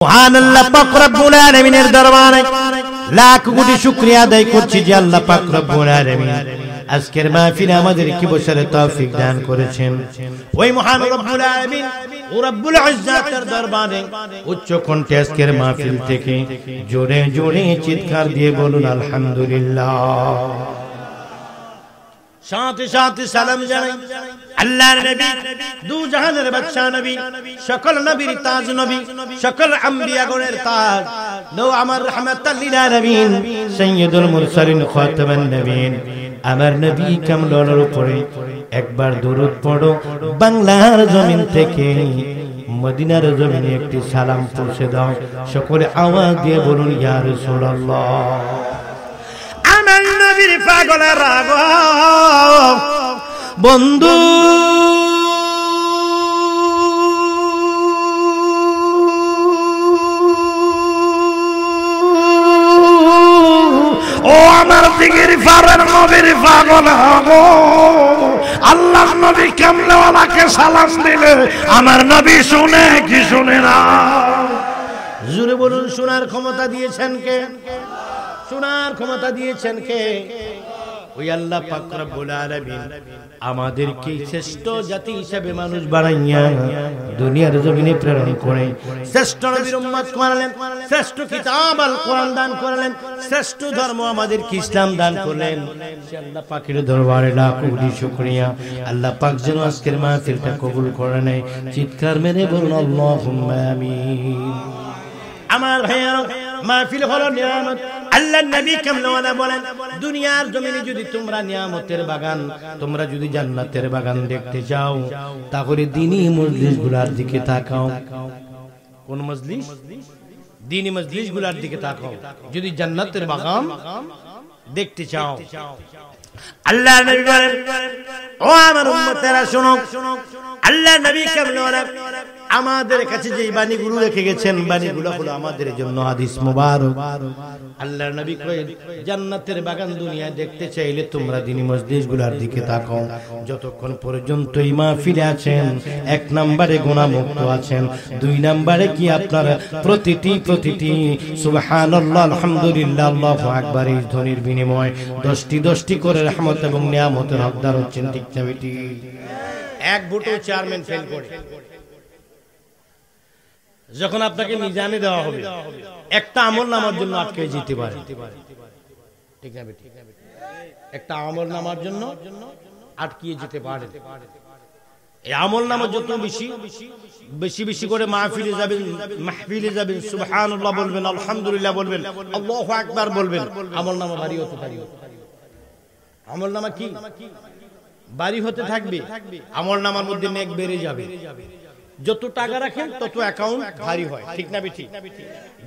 সুবহানাল্লাহ পাক রব্বুল আলামিনের দরবারে লাখ কোটি শুকরিয়া আদায় করছি যে আল্লাহ পাক রব্বুল আলামিন আজকের মাহফিলে আমাদেরকে বসার তৌফিক দান করেছেন। ওই মহান রব্বুল আলামিন ও রব্বুল ইজ্জাতের দরবারে উচ্চ কণ্ঠে আজকের মাহফিল থেকে জোরে জোরে চিৎকার দিয়ে বলুন আলহামদুলিল্লাহ। সাথে সাথে সালাম জানাই আল্লাহর নবী দু জাহানের বাদশা নবী সকল নবীর তাজ নবী সকল আম্বিয়াগণের তাজ নও আমার রাহমাতাল লিল আলামিন সাইয়্যিদুল মুরসালিন খাতামুন নবীন আমার নবী কামলের উপরে একবার দরুদ পড়ো। বাংলার জমিন থেকে মদিনার জমিনে একটি সালাম পৌঁছে দাও। সকলে আওয়াজ দিয়ে বলুন ইয়া রাসূলুল্লাহ। আমার নবীর পাগলের রাগ বন্ধু ও আমার দিগের ফারের নবীর পাগল গো, আল্লাহ নবী কামলেওয়ালাকে সালাম দিলে আমার নবী শুনে কি শুনে না? জোরে বলুন শোনার ক্ষমতা দিয়েছেন কে? শোনার ক্ষমতা দিয়েছেন কে? ওই আল্লাহ পাক রব্বুল আলামিন আমাদেরকে শ্রেষ্ঠ জাতি হিসেবে মানুষ বানাইয়া দুনিয়ার জমিনে প্রেরণ করে শ্রেষ্ঠ নবীর উম্মত করলেন, শ্রেষ্ঠ কিতাব আল কোরআন দান করলেন, শ্রেষ্ঠ ধর্ম আমাদেরকে ইসলাম দান করলেন। সে আল্লাহ পাকের দরবারে লাখ কোটি শুকরিয়া। আল্লাহ পাক যেন আজকের মাহফিলটা কবুল করে নেয়। চিৎকার মেরে বলুন আল্লাহুম্মা আমিন। আমার ভাইয়েরা, মাহফিল হলো নিয়ামত। আল্লাহর নবী কামলেওয়ালা বলেন দুনিয়ার জমিনে যদি তোমরা নিয়ামতের বাগান, তোমরা যদি জান্নাতের বাগান দেখতে চাও তাহলে দ্বীনি মজলিসগুলোর দিকে তাকাও। কোন মজলিস? দ্বীনি মজলিসগুলোর দিকে তাকাও যদি জান্নাতের বাগান দেখতে চাও। আল্লাহর নবী বলেন ও আমার উম্মতেরা শোনো, আল্লাহর নবী কামলেওয়ালা আমাদের কাছে যে বাণীগুলো রেখে গেছেন বাণীগুলো হলো আমাদের জন্য হাদিস মুবারক। আল্লাহর নবী কইলেন জান্নাতের বাগান দুনিয়া দেখতে চাইলে তোমরা দ্বীনি মজলিসগুলোর দিকে তাকাও। যতক্ষণ পর্যন্ত এই মাহফিলে আছেন এক নম্বরে গুনাহ মুক্ত আছেন, দুই নম্বরে কি আপনারা প্রতিটি সুবহানাল্লাহ আলহামদুলিল্লাহ আল্লাহু আকবার এই ধ্বনির বিনিময়ে 10টি করে রহমত এবং নিয়ামতের হকদার হচ্ছেন। ঠিক না বেটি? এক ভোটে চেয়ারম্যান ফেল করে যখন আপনাকে মিজানে দেওয়া হবে একটা আমল নামার জন্য আটকে যেতে পারে। ঠিক না বেটি? একটা আমল নামার জন্য আটকিয়ে যেতে পারে। এই আমল নামা যত বেশি করে মাহফিলে যাবেন সুবহানাল্লাহ বলবেন, আলহামদুলিল্লাহ বলবেন, আল্লাহু আকবার বলবেন, আমল নামা ভারী হতে থাকবে। আমল নামা কি ভারী হতে থাকবে? আমল নামার মধ্যে নেক বেড়ে যাবে। যত টাকা রাখেন তত অ্যাকাউন্ট ভারী হয়। ঠিক না বেটি?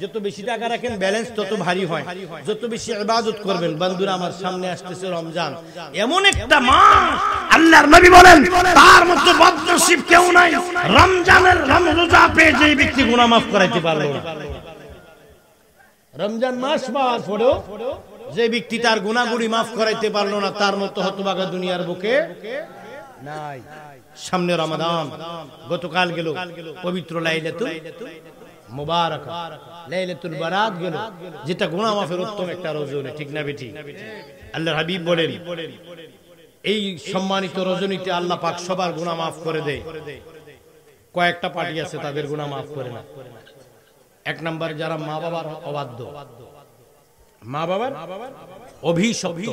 যত বেশি টাকা রাখেন ব্যালেন্স তত ভারী হয়। যত বেশি ইবাদত করবেন। বন্ধুরা আমার সামনে আসতেছে রমজান, এমন একটা মাস আল্লাহর নবী বলেন তার মতো বদনসিব কেউ নাই রমজানের রোজা পেয়ে যে ব্যক্তি গুনাহ মাফ করাইতে পারলো না। রমজান মাস পাওয়ার পরেও যে ব্যক্তি তার গুনাহগুলি মাফ করাইতে পারলো না তার মতো হতভাগা দুনিয়ার বুকে নাই। সামনে রমাদান, গতকাল গেল পবিত্র লাইলাতুল মুবারাক, লাইলাতুল বারাত গেল, যেটা গুনাহ মাফের উত্তম একটা রজনী। ঠিক না বেটি? আল্লাহর হাবিব বলেন এই সম্মানিত রজনীতে আল্লাহ পাক সবার গুনাহ মাফ করে দেয়। কয়েকটা পার্টি আছে তাদের গুনাহ মাফ করে না। এক নাম্বার যারা মা বাবার অবাধ্য, মা বাবার অভিশপ্ত।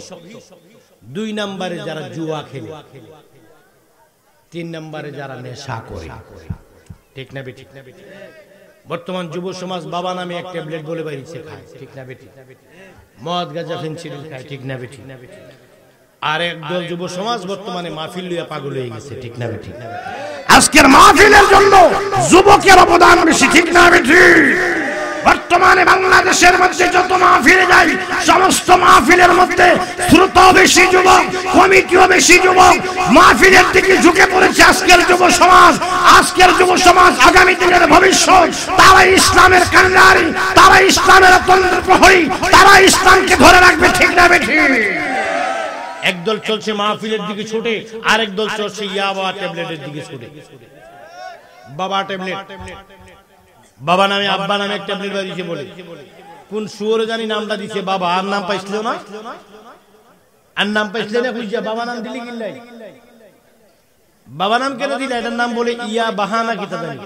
দুই নম্বরে যারা জুয়া খেলে। তিন নম্বরে যারা নেশা করে। ঠিক না বেটি? বর্তমান যুব সমাজ বাবা নামে এক ট্যাবলেট বলে বাইরেছে খায়। ঠিক না বেটি? মদ গাঁজা ফেনসিডিল খায়। ঠিক না বেটি? আর একদল যুব সমাজ বর্তমানে মাহফিল লইয়া পাগল হয়ে গেছে। ঠিক না বেটি? আজকের মাহফিলের জন্য যুবকের অবদান বেশি। ঠিক না বেটি? বর্তমানে বাংলাদেশের মধ্যে যত মাহফিলে যাই সমস্ত মাহফিলের মধ্যে শ্রোতা বেশি যুবক, কমিটিও বেশি যুবক, মাহফিলের দিকে ঝুঁকে পড়েছে আজকের যুব সমাজ। আজকের যুব সমাজ আগামী দিনের ভবিষ্যৎ। তারা ইসলামের কান্ডারি, তারা ইসলামের তন্ত্র প্রহরী, তারা ইসলামকে ধরে রাখবে। ঠিক না বেঠি? একদল চলছে মাহফিলের দিকে ছুটে, আরেক দল চলছে ইয়াবা ট্যাবলেটের দিকে ছুটে। বাবা ট্যাবলেট বাবা নামে আব্বা নামে একটা ট্যাবলেট দিছে বলে কোন শুয়োর জানি নামটা দিছে বাবা আর নাম পাইছিল না আর নাম পাইছিল না বুঝা বাবা নাম দিলি কিল্লাই বাবা নাম কেন দিলা এটার নাম বলে ইয়া বাহানা কিতা জানি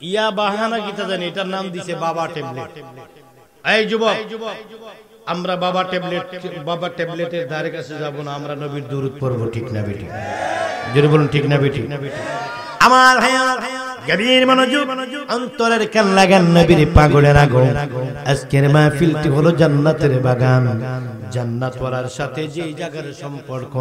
ইয়া বাহানা কিতা জানি এটার নাম দিছে বাবা ট্যাবলেট এই যুবক আমরা বাবা ট্যাবলেটের ধারে কাছে যাব না আমরা নবীর দুরূদ পড়ব ঠিক না বেটি জোরে বলুন ঠিক না বেটি আমার ভাইয়া গভীর মনোযোগ অন্তরের কান লাগান নবীর পাগলের আগুন আজকের মাহফিলটি হলো জান্নাতের বাগান জান্নাত ওয়ালার সাথে যে জায়গার সম্পর্ক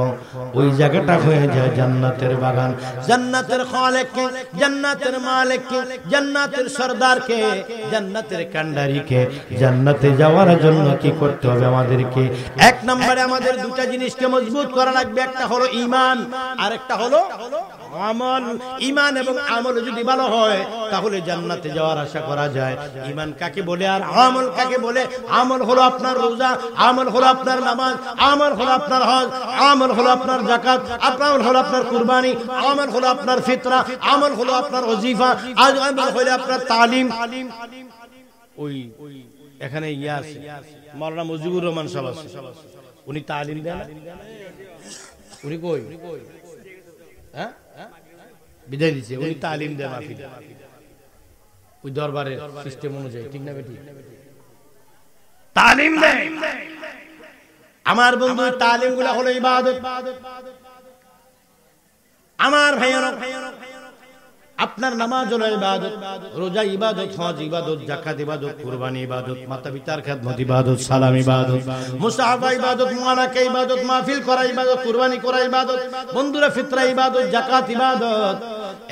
ওই জায়গাটা হয়ে যায় জান্নাতের বাগান জান্নাতের খালিক কে জান্নাতের মালিক কে জান্নাতের সরদার কে জান্নাতের কান্ডারি কে জান্নাতে যাওয়ার জন্য কি করতে হবে আমাদেরকে এক নম্বরে আমাদের দুটো জিনিসকে মজবুত করা লাগবে একটা হলো ঈমান আর একটা হলো আমল ঈমান এবং আমল যদি ভালো হয় তাহলে জান্নাতে যাওয়ার আশা করা যায় ঈমান কাকে বলে আর আমল কাকে বলে আমল হলো আপনার রোজা আমল হলো আপনার নামাজ আমল হলো আপনার হজ আমল হলো আপনার যাকাত আমল হলো আপনার কুরবানি আমল হলো আপনার ফিতরা আমল হলো আপনার ওজিফা আমল হলো আপনার তালিম ওই এখানে ইয়া আছে মাওলানা মুজিবুর রহমান সাহেব আছে উনি তালিম দেন উনি কই হ্যাঁ বিদায় দিছে উনি তালিম দেন মাহফিল ওই দরবারের সিস্টেম অনুযায়ী ঠিক না বেটি তালিম দেয় আমার বন্ধু তালিমগুলো হলো ইবাদত আমার ভাইয়েরা আপনার নামাজ হলো ইবাদত রোজা ইবাদত হজ ইবাদত যাকাত ইবাদত কুরবানি ইবাদত মাতা পিতার খেদমত ইবাদত সালাম ইবাদত মুসাহাবা ইবাদত মুআনাকা ইবাদত মাহফিল করা ইবাদত কুরবানি করা ইবাদত বন্ধুরা ফিতরা ইবাদত যাকাত ইবাদত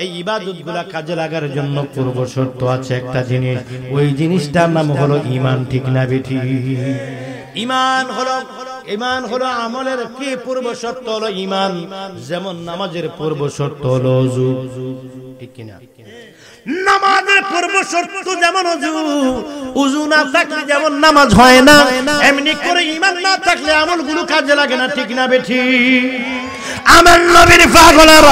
এই ইবাদতগুলো কাজে লাগার জন্য পূর্ব শর্ত আছে একটা জিনিস ওই জিনিসটার নাম হলো ঈমান ঠিক না বেটি ঈমান হলো আমলের কি পূর্ব শর্ত হলো ঈমান যেমন নামাজের পূর্ব শর্ত হলো ওযু ঠিক কি না নামাজের পূর্ব শর্ত যেমন ওযু না থাকলে যেমন নামাজ হয় না এমনি করে ঈমান না থাকলে আমলগুলো কাজে লাগে না ঠিক না বেটি আমার নবীর পাগলের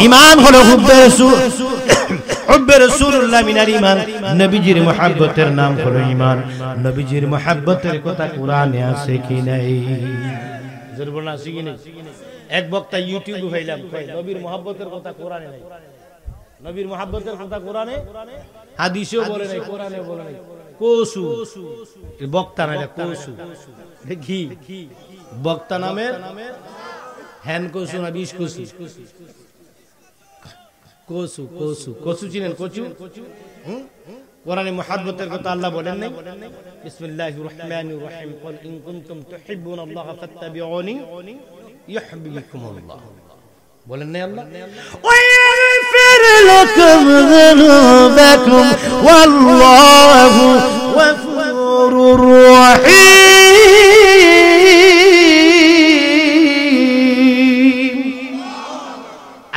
ঈমান হলো হুব্বে রাসূল হুব্বে রাসূলুল্লাহ মিনাল ঈমান নবীজির মুহাব্বতের নাম হলো ঈমান নবীজির মুহাব্বতের কথা কোরআনে আছে কি নাই জোরে বলুন আছে কি নাই এক বক্তা ইউটিউবে হইলাম কই নবীর মুহাব্বতের কথা কোরআনে নাই নবীর মুহাব্বতের কথা কোরআনে হাদিসেও বলে নাই কোরআনে বলে নাই কোসু বক্তা না এটা কোসু দেখি বক্তা নামের হ্যান কোসু না বিশ কোসু কোসু কোসু কোসু চিনেন কোচু কোরআনে মুহাব্বতের কথা আল্লাহ বলেন নাই বিসমিল্লাহির রহমানির রহিম কুল ইন কুনতুম তুহিব্বুনাল্লাহ ফাত্তাবিউনি ইউহিব্বুকুমুল্লাহ বলেন নাই আল্লাহ ওয়াগফির লাকুম যুনুবাকুম ওয়াল্লাহু গফুরুর রহিম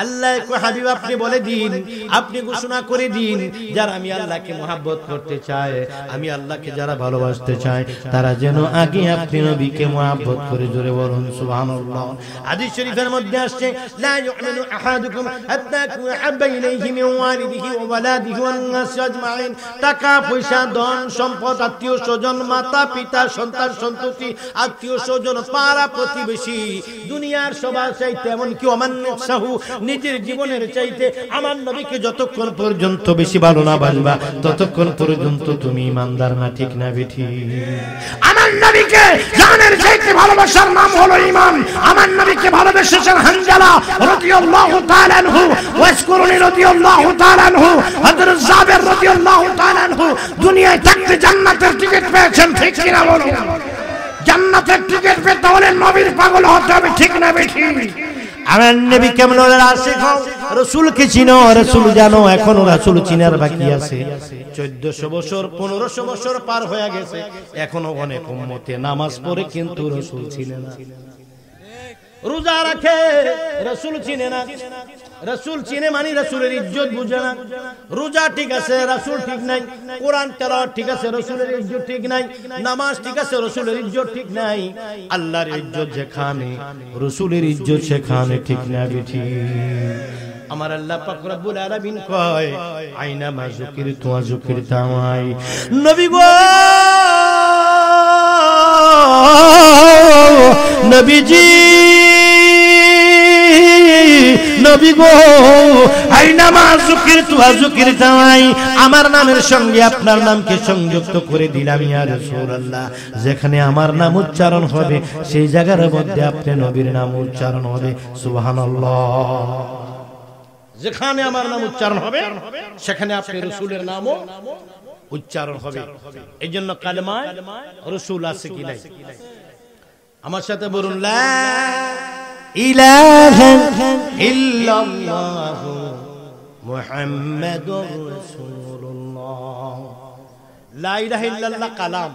আল্লাহ কো হাবিব আপনি বলে দিন আপনি ঘোষণা করে দিন যারা আমি আল্লাহকে মুহাব্বত করতে চায় আমি আল্লাহকে যারা ভালোবাসতে চায় তারা যেন আগে আপনি নবীকে মুহাব্বত করে জোরে বলুন সুবহানাল্লাহ হাদিস শরীফের মধ্যে আসছে লা ইউমিনু আহাদুকুম হাত্তা কুনা হাব্বা ইলাইহি মিন ওয়ালিদিহি ওয়া ওয়ালাদিহি ওয়ান নাস আজমাইন টাকা পয়সা ধন সম্পদ আত্মীয় স্বজন মাতা পিতা সন্তান সন্ততি আত্মীয় স্বজন পাড়া প্রতিবেশী দুনিয়ার সবার চাইতে এমন কি অমান্যসাহু নিজের জীবনের চাইতে আমার নবীকে যতক্ষণ পর্যন্ত বেশি ভালো না বাসবা ততক্ষণ পর্যন্ত তুমি ইমানদার না ঠিক না বেঠি আমার নবীকে জানের চাইতে ভালোবাসার নাম হলো ঈমান আমার নবীকে ভালোবেসেছেন হানজালা রাদিয়াল্লাহু তাআলা আনহু ওয়াসকুরুনি রাদিয়াল্লাহু তাআলা আনহু হযরত জাবের রাদিয়াল্লাহু তাআলা আনহু দুনিয়ায় থাকতে জান্নাতের টিকিট পেয়েছেন ঠিক কি না বলুন জান্নাতের টিকিট পেতে হলে নবীর পাগল হতে হবে ঠিক না বেঠি আমার নবী কেমন আশিক হও রাসূলকে চিনো রাসূল জানো এখনো রাসূল চিনার বাকি আছে 1400 বছর 1500 বছর পার হয়ে গেছে এখনো অনেক উম্মতে নামাজ পড়ে কিন্তু রাসূল চিনে না রোজা রাখে রাসূল চিনে না রাসূল চিনে মানে রাসূলের ইজ্জত বুঝে না রোজা ঠিক আছে রাসূল ঠিক নাই কোরআন তেলাওয়াত ঠিক আছে রাসূলের ইজ্জত ঠিক নাই নামাজ ঠিক আছে রাসূলের ইজ্জত ঠিক নাই আল্লাহর ইজ্জত যেখানে রাসূলের ইজ্জত সেখানে ঠিক না বেঠি আমার আল্লাহ পাক রব্বুল আলামিন কয় আইনা মা যুকিরতু ওয়া যুকিরতা মাই। নবী গো নবীজি নবী গো আইনা মা যুকিরতু ওয়া যুকিরতা মাই, আমার নামের সঙ্গে আপনার নামকে সংযুক্ত করে দিলাম ইয়া রাসূলুল্লাহ। যেখানে আমার নাম উচ্চারণ হবে সেই জায়গার মধ্যে আপনি নবীর নাম উচ্চারণ হবে। সুবহানাল্লাহ। যেখানে আমার নাম উচ্চারণ হবে সেখানে আপনি রাসূলের নামও উচ্চারণ হবে। এই জন্য কালেমায় রাসূল আছে কি নাই? আমার সাথে বলুন লা ইলাহা ইল্লাল্লাহু মুহাম্মাদুর রাসূলুল্লাহ। লা ইলাহা ইল্লাল্লাহ কালাম,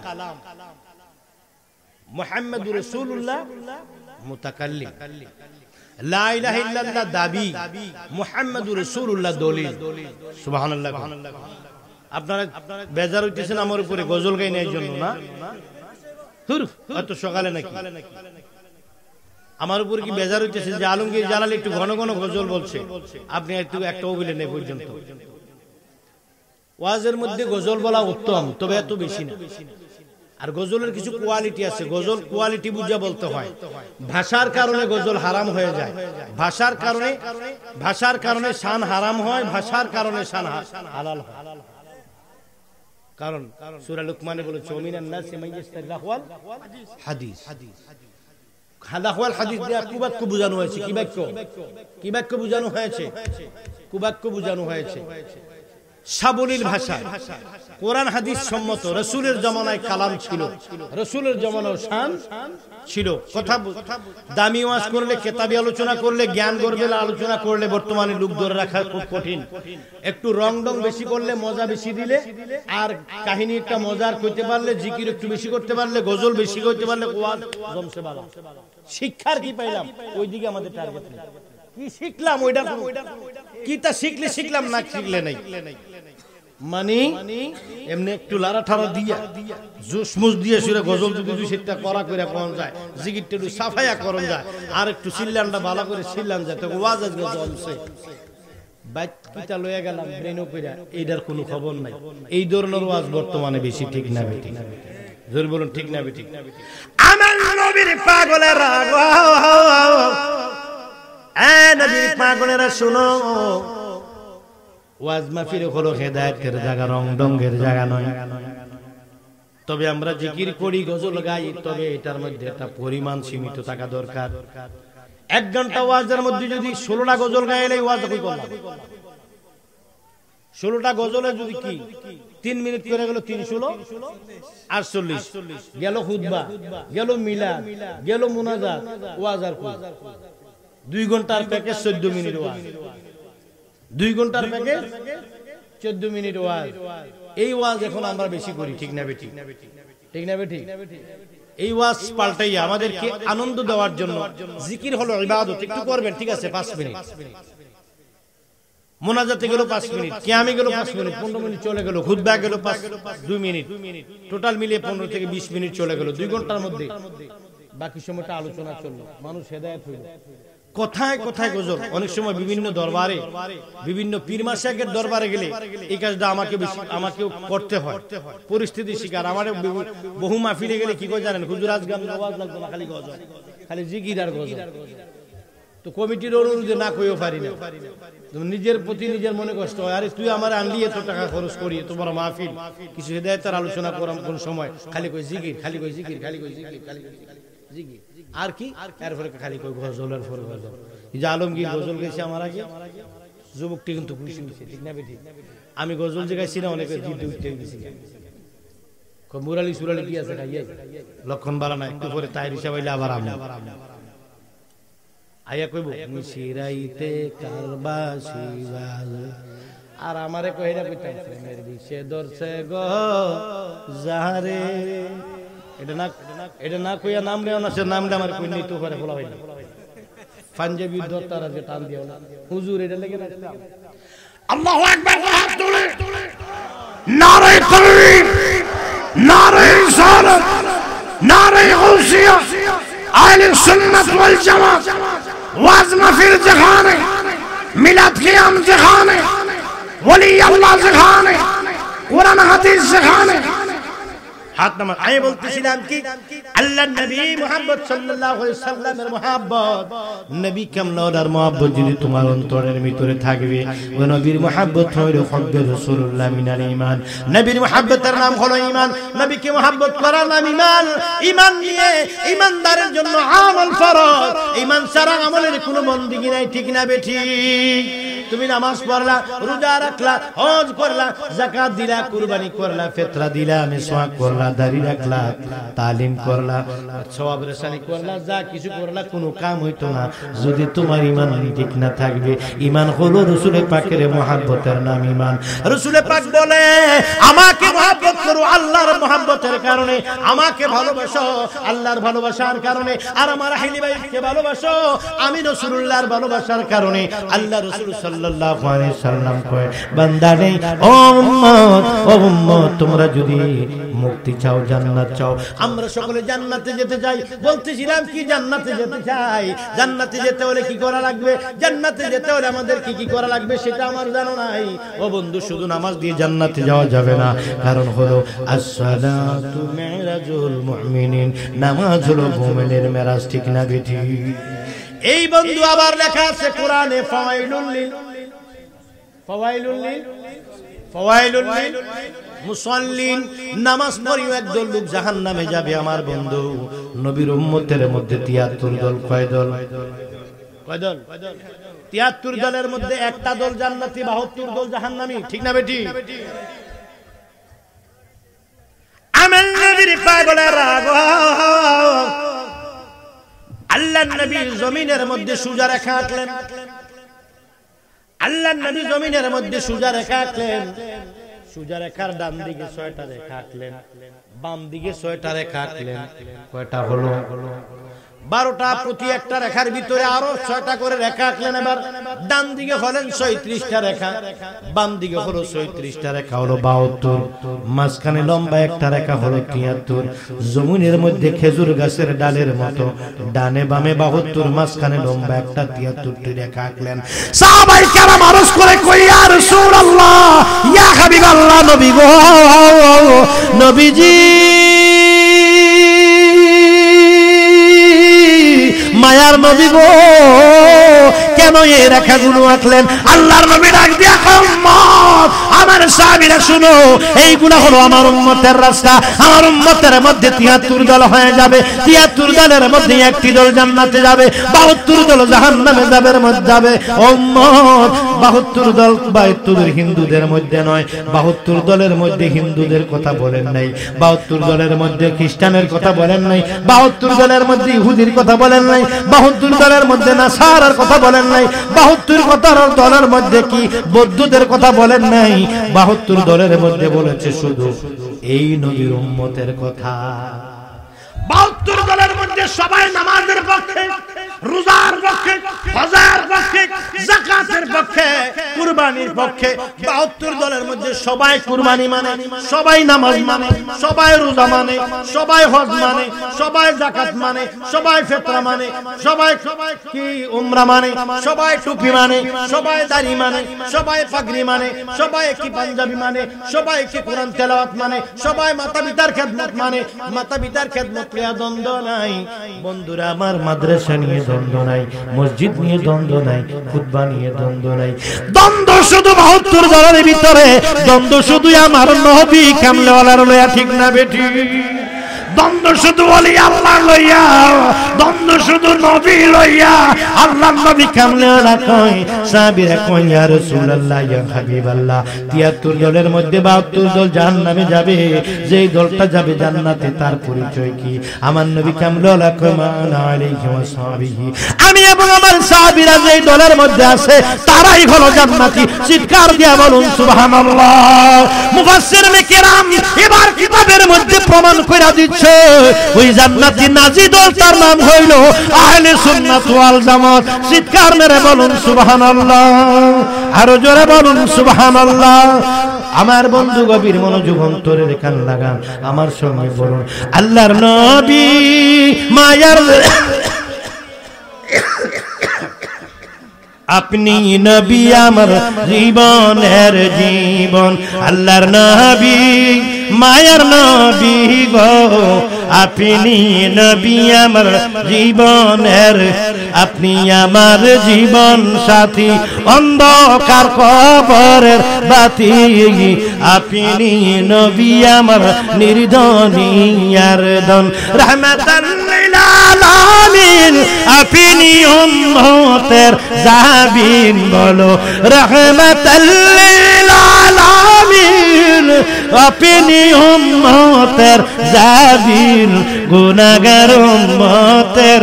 মুহাম্মাদুর রাসূলুল্লাহ মুতাকাল্লিম। লা ইলাহা ইল্লাল্লাহ দাবি, মুহাম্মাদুর রাসূলুল্লাহ দলিল। সুবহানাল্লাহ। আপনারা বেজার হইতেছেন আমার উপরে গজল গাই নেওয়ার জন্য না? এত সকালে নাকি আমার উপর কি বেজার হইতেছে যে আলমগীর জালাল একটু ঘন ঘন গজল বলছে, আপনি একটু একটা বলেন এই পর্যন্ত? ওয়াজের মধ্যে গজল বলা উত্তম, তবে এত বেশি না। আর গজলের কিছু কোয়ালিটি আছে, গজল কোয়ালিটি বুঝা বলতে হয়। ভাষার কারণে গজল হারাম হয়ে যায়, ভাষার কারণে শান হারাম হয়, ভাষার কারণে শান হালাল হয়। কারণ সূরা লুকমানে বলেছে মিনান নাসি মান ইস্তাগফাল হাদিস। হালাল হাদিস দিয়ে কুবাক্য বোঝানো হয়েছে। কি বাক্য বোঝানো হয়েছে? কুবাক্য বোঝানো হয়েছে। সাবলীল ভাষা, কোরআন হাদিস সম্মত। রাসূলের জামানায় কালাম ছিল, রাসূলের জামানায় শান ছিল। কথা দামি ওয়াজ করলে, কিতাবী আলোচনা করলে, জ্ঞান গর্বের আলোচনা করলে বর্তমানে লোক ধরে রাখা খুব কঠিন। একটু রং ডং বেশি করলে, মজা বেশি দিলে, আর কাহিনী একটা মজার কইতে পারলে, জিকির একটু বেশি করতে পারলে, গজল বেশি করতে পারলে ওয়াজ জমছে ভালো। শিক্ষার কি পাইলাম ওইদিকে আমাদের টার্গেট নেই। কি শিখলাম ওইটা কি, তা শিখলে শিখলাম, না শিখলে নাই। মানে এমনি একটু লারা ঠারা দিয়া জুস মুস দিয়ে সুরে গজল যদি দুই সেটা করা করে কোন যায়, জিকিরটা একটু সাফায়া করন যায়, আর একটু সিল্লানটা ভালো করে সিল্লান যায়, তো ওয়াজ আজকে জমছে। বাইক কিটা লইয়া গেলাম ব্রেনও কইরা, এইটার কোনো খবর নাই। এই ধরনের ওয়াজ বর্তমানে বেশি, ঠিক না বেটি? জোর বলুন ঠিক না বেটি? আমার নবীর পাগলেরা গো, নবীর পাগলেরা শুনো, ওয়াজ মাহফিল হলো হেদায়েতের জায়গা, রং ডঙ্গের জায়গা নয়। তবে আমরা জিকির করি, গজল গাই, তবে এটার মধ্যে একটা পরিমাণ সীমিত থাকা দরকার। 1 ঘন্টা ওয়াজের মধ্যে যদি 16টা গজল গাইলে ওয়াজ কই করলাম? 16টা গজলে যদি কি 3 মিনিট করে গেল, 3 16 48 গেল খুতবা, গেল মিলাদ, গেল মুনাজাত, ওয়াজ আর কই? 2 ঘন্টার প্যাকেজ 14 মিনিট ওয়াজ, 2 ঘন্টার প্যাকেজ 14 মিনিট ওয়াজ। এই ওয়াজ এখন আমরা বেশি করি, ঠিক না বেটি? ঠিক না বেটি? এই ওয়াজ পাল্টাইয়া আমাদেরকে আনন্দ দেওয়ার জন্য, জিকির হলো ইবাদত, একটু করবেন, ঠিক আছে 5 মিনিট, মুনাজাতে গেল 5 মিনিট, কিয়ামে গেল 5 মিনিট, 15 মিনিট চলে গেল, খুতবা গেল 2 মিনিট, টোটাল মিলিয়ে 15 থেকে 20 মিনিট চলে গেল। 2 ঘন্টার মধ্যে বাকি সময়টা আলোচনা চললো, মানুষ হেদায়েত হইল। কথায় কথায় গজল। অনেক সময় বিভিন্ন দরবারে, বিভিন্ন পীর মাশায়েখের দরবারে গেলে এই কাজটা আমাকেও করতে হয়, পরিস্থিতি শিকার। আমার বহু মাহফিলে গেলে কি করে জানেন? হুজুর আজকে ওয়াজ লাগবে না, খালি গজল, খালি জিকির আর গজল। তো কমিটির অনুরোধে না কইও পারি না, নিজের প্রতি নিজের মনে কষ্ট হয়। আরে তুই আমার আনলি, এত টাকা খরচ করি, এত বড় মাহফিল, কিছু হেদায়েতের আলোচনা করাম কোন সময়, খালি কই জিকির, খালি কই জিকির, খালি কই জিকির, খালি কই জিকির, আর কি? এরপরে খালি কই গজলের পর গজল। এই যে আলমগীর গজল গেছে আমার আগে, যুবকটি কিন্তু খুশি হয়েছে, ঠিক না বেটি? আমি গজল যে গাইছি না, অনেকে জিদ্দে উঠতে গেছি, মুরালি সুরালি কি আছে খাইয়ে লক্ষণ বাড়া না, একটু পরে তাই হিসাব হইলে আবার আমি আইয়া কইব মিশিরাইতে কারবাসি বাজ, আর আমারে কইরা কইতাম প্রেমের বিষে ধরছে গো যারে। এটা না কইয়া নাম নেও না, সে নামটা আমার কই নিতে পারে বলা হইল। পাঞ্জাবি দত্তারা যে টান দিও না হুজুর, এটা লেগে না। আল্লাহু আকবার, হাত তুলে নারে তাকবীর, নারে রিসালাত, নারে গাউসিয়া, আহলে সুন্নাত ওয়াল জামাত। ওয়াজ মাহফিল যেখানে, মিলাদ কিয়াম যেখানে, ওলি আল্লাহ যেখানে, কোরআন হাদিস যেখানে। হাত নামান। আমি বলতেছিলাম কি আল্লাহর নবী মুহাম্মদ সাল্লাল্লাহু আলাইহি সাল্লামের মুহাব্বত, নবী কামলার মুহাব্বত যদি তোমার অন্তরের ভিতরে থাকবে, ওই নবীর মুহাব্বত হলো হুব্বে রাসূলুল্লাহ মিনাল ঈমান। নবীর মুহাব্বতের নাম হলো ঈমান। নবীকে মুহাব্বত করার নাম ঈমান। ঈমান নিয়ে ঈমানদারের জন্য আমল ফরজ। ঈমান ছাড়া আমলের কোনো বندگی নাই, ঠিক না বেঠিক? তুমি নামাজ পড়লা, রোজা রাখলা, হজ করলা, যাকাত দিলা, কুরবানি করলা, ফিতরা দিলা, মিসওয়াক করলা, দাড়ি রাখলা, তালিম করলা, সওয়াব রেসানি করলা, যা কিছু করলা, কোনো কাম হইতো না যদি তোমার ঈমান ঠিক না থাকবে। ঈমান হলো রাসূল পাকের মুহাব্বতের নাম ঈমান। রাসূল পাক বলে আমাকে মুহাব্বত করো আল্লাহর মুহাব্বতের কারণে, আমাকে ভালোবাসো আল্লাহর ভালোবাসার কারণে, আর আমার আহলে বাইতকে ভালোবাসো আমি রাসূলুল্লাহর ভালোবাসার কারণে। আল্লাহ রাসূল সাল্লাল্লাহু আলাইহি সাল্লাম কয় বান্দা রে ও উম্মত, ও উম্মত, তোমরা যদি মুক্তি চাও, জান্নাত চাও, আমরা সকলে জান্নাতে যেতে চাই। বলতেছিলাম কি জান্নাতে যেতে চাই, জান্নাতে যেতে হলে কি করা লাগবে, জান্নাতে যেতে হলে আমাদের কি কি করা লাগবে সেটা আমার জানা নাই। ও বন্ধু, শুধু নামাজ দিয়ে জান্নাতে যাওয়া যাবে না, কারণ হলো as-salatu mi'rajul mu'minin, নামাজ হলো মুমিনের মেরাজ, ঠিক না বেঠিক? এই বন্ধু আবার লেখা আছে কোরআনে ফাওয়াইলুল লিল মুসাল্লিন, নামাজ পড়িও একদল লোক জাহান্নামে যাবে। আমার বন্ধু, নবীর উম্মতের মধ্যে 73 দল। কয় দল? 73 দলের মধ্যে একটা দল জান্নাতি, 72 দল জাহান্নামী, ঠিক না বেটি? আমার নবীর পাগলেরা গো, আল্লাহর নবী জমিনের মধ্যে সোজা রেখা আঁকলেন। আল্লাহর নবী জমিনের মধ্যে সোজা রেখা আঁকলেন। সোজা রেখার ডান দিকে 6টা রেখা আঁকলেন, বাম দিকে 6টা রেখা আঁকলেন। কয়টা হলো? 12টা। প্রতি একটা রেখার ভিতরে আরো 6টা করে রেখা আঁকলেন। এবার ডান দিকে হলেন 36টা রেখা, বাম দিকে হলো 36টা রেখা, হলো 72। মাঝখানে লম্বা একটা রেখা হলো 73। জমিনের মধ্যে খেজুর গাছের ডালের মতো ডানে বামে 72, মাঝখানে লম্বা একটা 73টি রেখা আঁকলেন। সাহাবায়ে কেরাম আরজ করে কই ইয়া রাসূলুল্লাহ, ইয়া হাবিবাল্লাহ, নবী গো, নবীজি মায়ার নবী গো, কেন এই রেখাগুলো আঁকলেন? আল্লাহর নবী ডাক দিয়া কয় উম্মত, আমার সাহাবীরা শুনো, এইগুলা হলো আমার উম্মতের রাস্তা। আমার উম্মতের মধ্যে 73 দল হয়ে যাবে। 73 দলের মধ্যে একটি দল জান্নাতে যাবে, 72 দল জাহান্নামে যাবে। উম্মত, 72 দল 72 হিন্দুদের মধ্যে নয়, 72 দলের মধ্যে হিন্দুদের কথা বলেন নাই, 72 দলের মধ্যে খ্রিস্টানের কথা বলেন নাই, 72 দলের মধ্যে ইহুদির কথা বলেন নাই, 72 দলের মধ্যে নাসারার কথা বলেন নাই, 72 দলের মধ্যে কি বৌদ্ধদের কথা বলেন নাই, 72 দলের মধ্যে বলেছে শুধু এই নবীর উম্মতের কথা। 72 দলের মধ্যে সবাই নামাজের পক্ষে, রোজার পক্ষে, হজের পক্ষে, যাকাতের পক্ষে, কুরবানির পক্ষে। 72 দলের মধ্যে সবাই কুরবানি মানে, সবাই নামাজ মানে, সবাই রোজা মানে, সবাই হজ মানে, সবাই যাকাত মানে, সবাই ফিতরা মানে, সবাই কি উমরা মানে, সবাই টুপি মানে, সবাই দাড়ি মানে, সবাই পাগড়ি মানে, সবাই কি পাঞ্জাবি মানে, সবাই কি কোরআন তেলাওয়াত মানে, সবাই মাতা পিতার খেদমত মানে। মাতা পিতার খেদমত নিয়ে দ্বন্দ্ব নাই বন্ধুরা, আমার মাদ্রাসা নিয়ে দ্বন্দ্ব নাই, মসজিদ নিয়ে দ্বন্দ্ব নাই, খুতবা নিয়ে দ্বন্দ্ব নাই। দ্বন্দ্ব শুধু 72 দলের ভিতরে, দ্বন্দ্ব শুধু আমার নবী কামলেওয়ালার লয়া, ঠিক না বেটি? দ্বন্দ্ব শুধু ওলি আল্লাহ লইয়া, দ্বন্দ্ব শুধু নবী লইয়া। আল্লাহর নবী কামলেওয়ালা কয়, সাহাবীরা কয় ইয়া রাসূলুল্লাহ, ইয়া হাবিবাল্লাহ, 73 দলের মধ্যে 72 দল জাহান্নামে যাবে। যেই দলটা যাবে জান্নাতে তার পরিচয় কি? আমার নবী কামলেওয়ালা কয় মান আলাইহি ওয়া সাহবিহি, আমি এবং আমার সাহাবীরা যেই দলের মধ্যে আছে তারাই হলো জান্নাতি। চিৎকার দিয়া বলুন সুবহানাল্লাহ। মুফাসসিরিনে কেরাম এবার কিতাবের মধ্যে প্রমাণ কইরা দিচ্ছে ওই জান্নাতি নাজি দল, তার নাম হইল আহলে সুন্নাত ওয়াল জামাত। চিৎকার মেরে বলুন সুবহানাল্লাহ, আরো জোরে বলুন সুবহানাল্লাহ। আমার বন্ধু গভীর মনোযোগ অন্তরের কান লাগান, আমার সঙ্গে বলুন আল্লাহর নবী মায়ার আপনি নবী আমার জীবনের জীবন আল্লাহর নবী মায়ার নবী গো আপনি নবী আমার জীবনের আপনি আমার জীবন সাথী অন্ধকার কবরের বাতি আপনি নবী আমার নির্দনিয়ার দন রহমাতাল লিল আলামিন আপনি উম্মতের জাবিন বলো রহমাতাল লিল আলামিন আপনি উম্মতের জাবিন গুনাহগার উম্মতের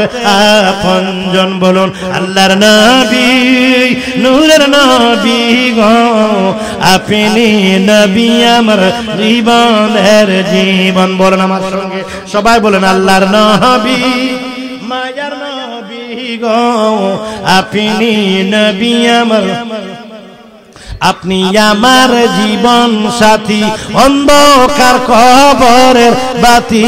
আপনজন বলুন আল্লাহর নবী নূরের নবী গো আপনি নবী আমার জীবনের জীবন বলেন আমার সঙ্গে সবাই বলেন আল্লাহর নবী মায়ার নবী গো আপনি নবী আমার আপনি আমার জীবন সাথী অন্ধকার কবরের বাতি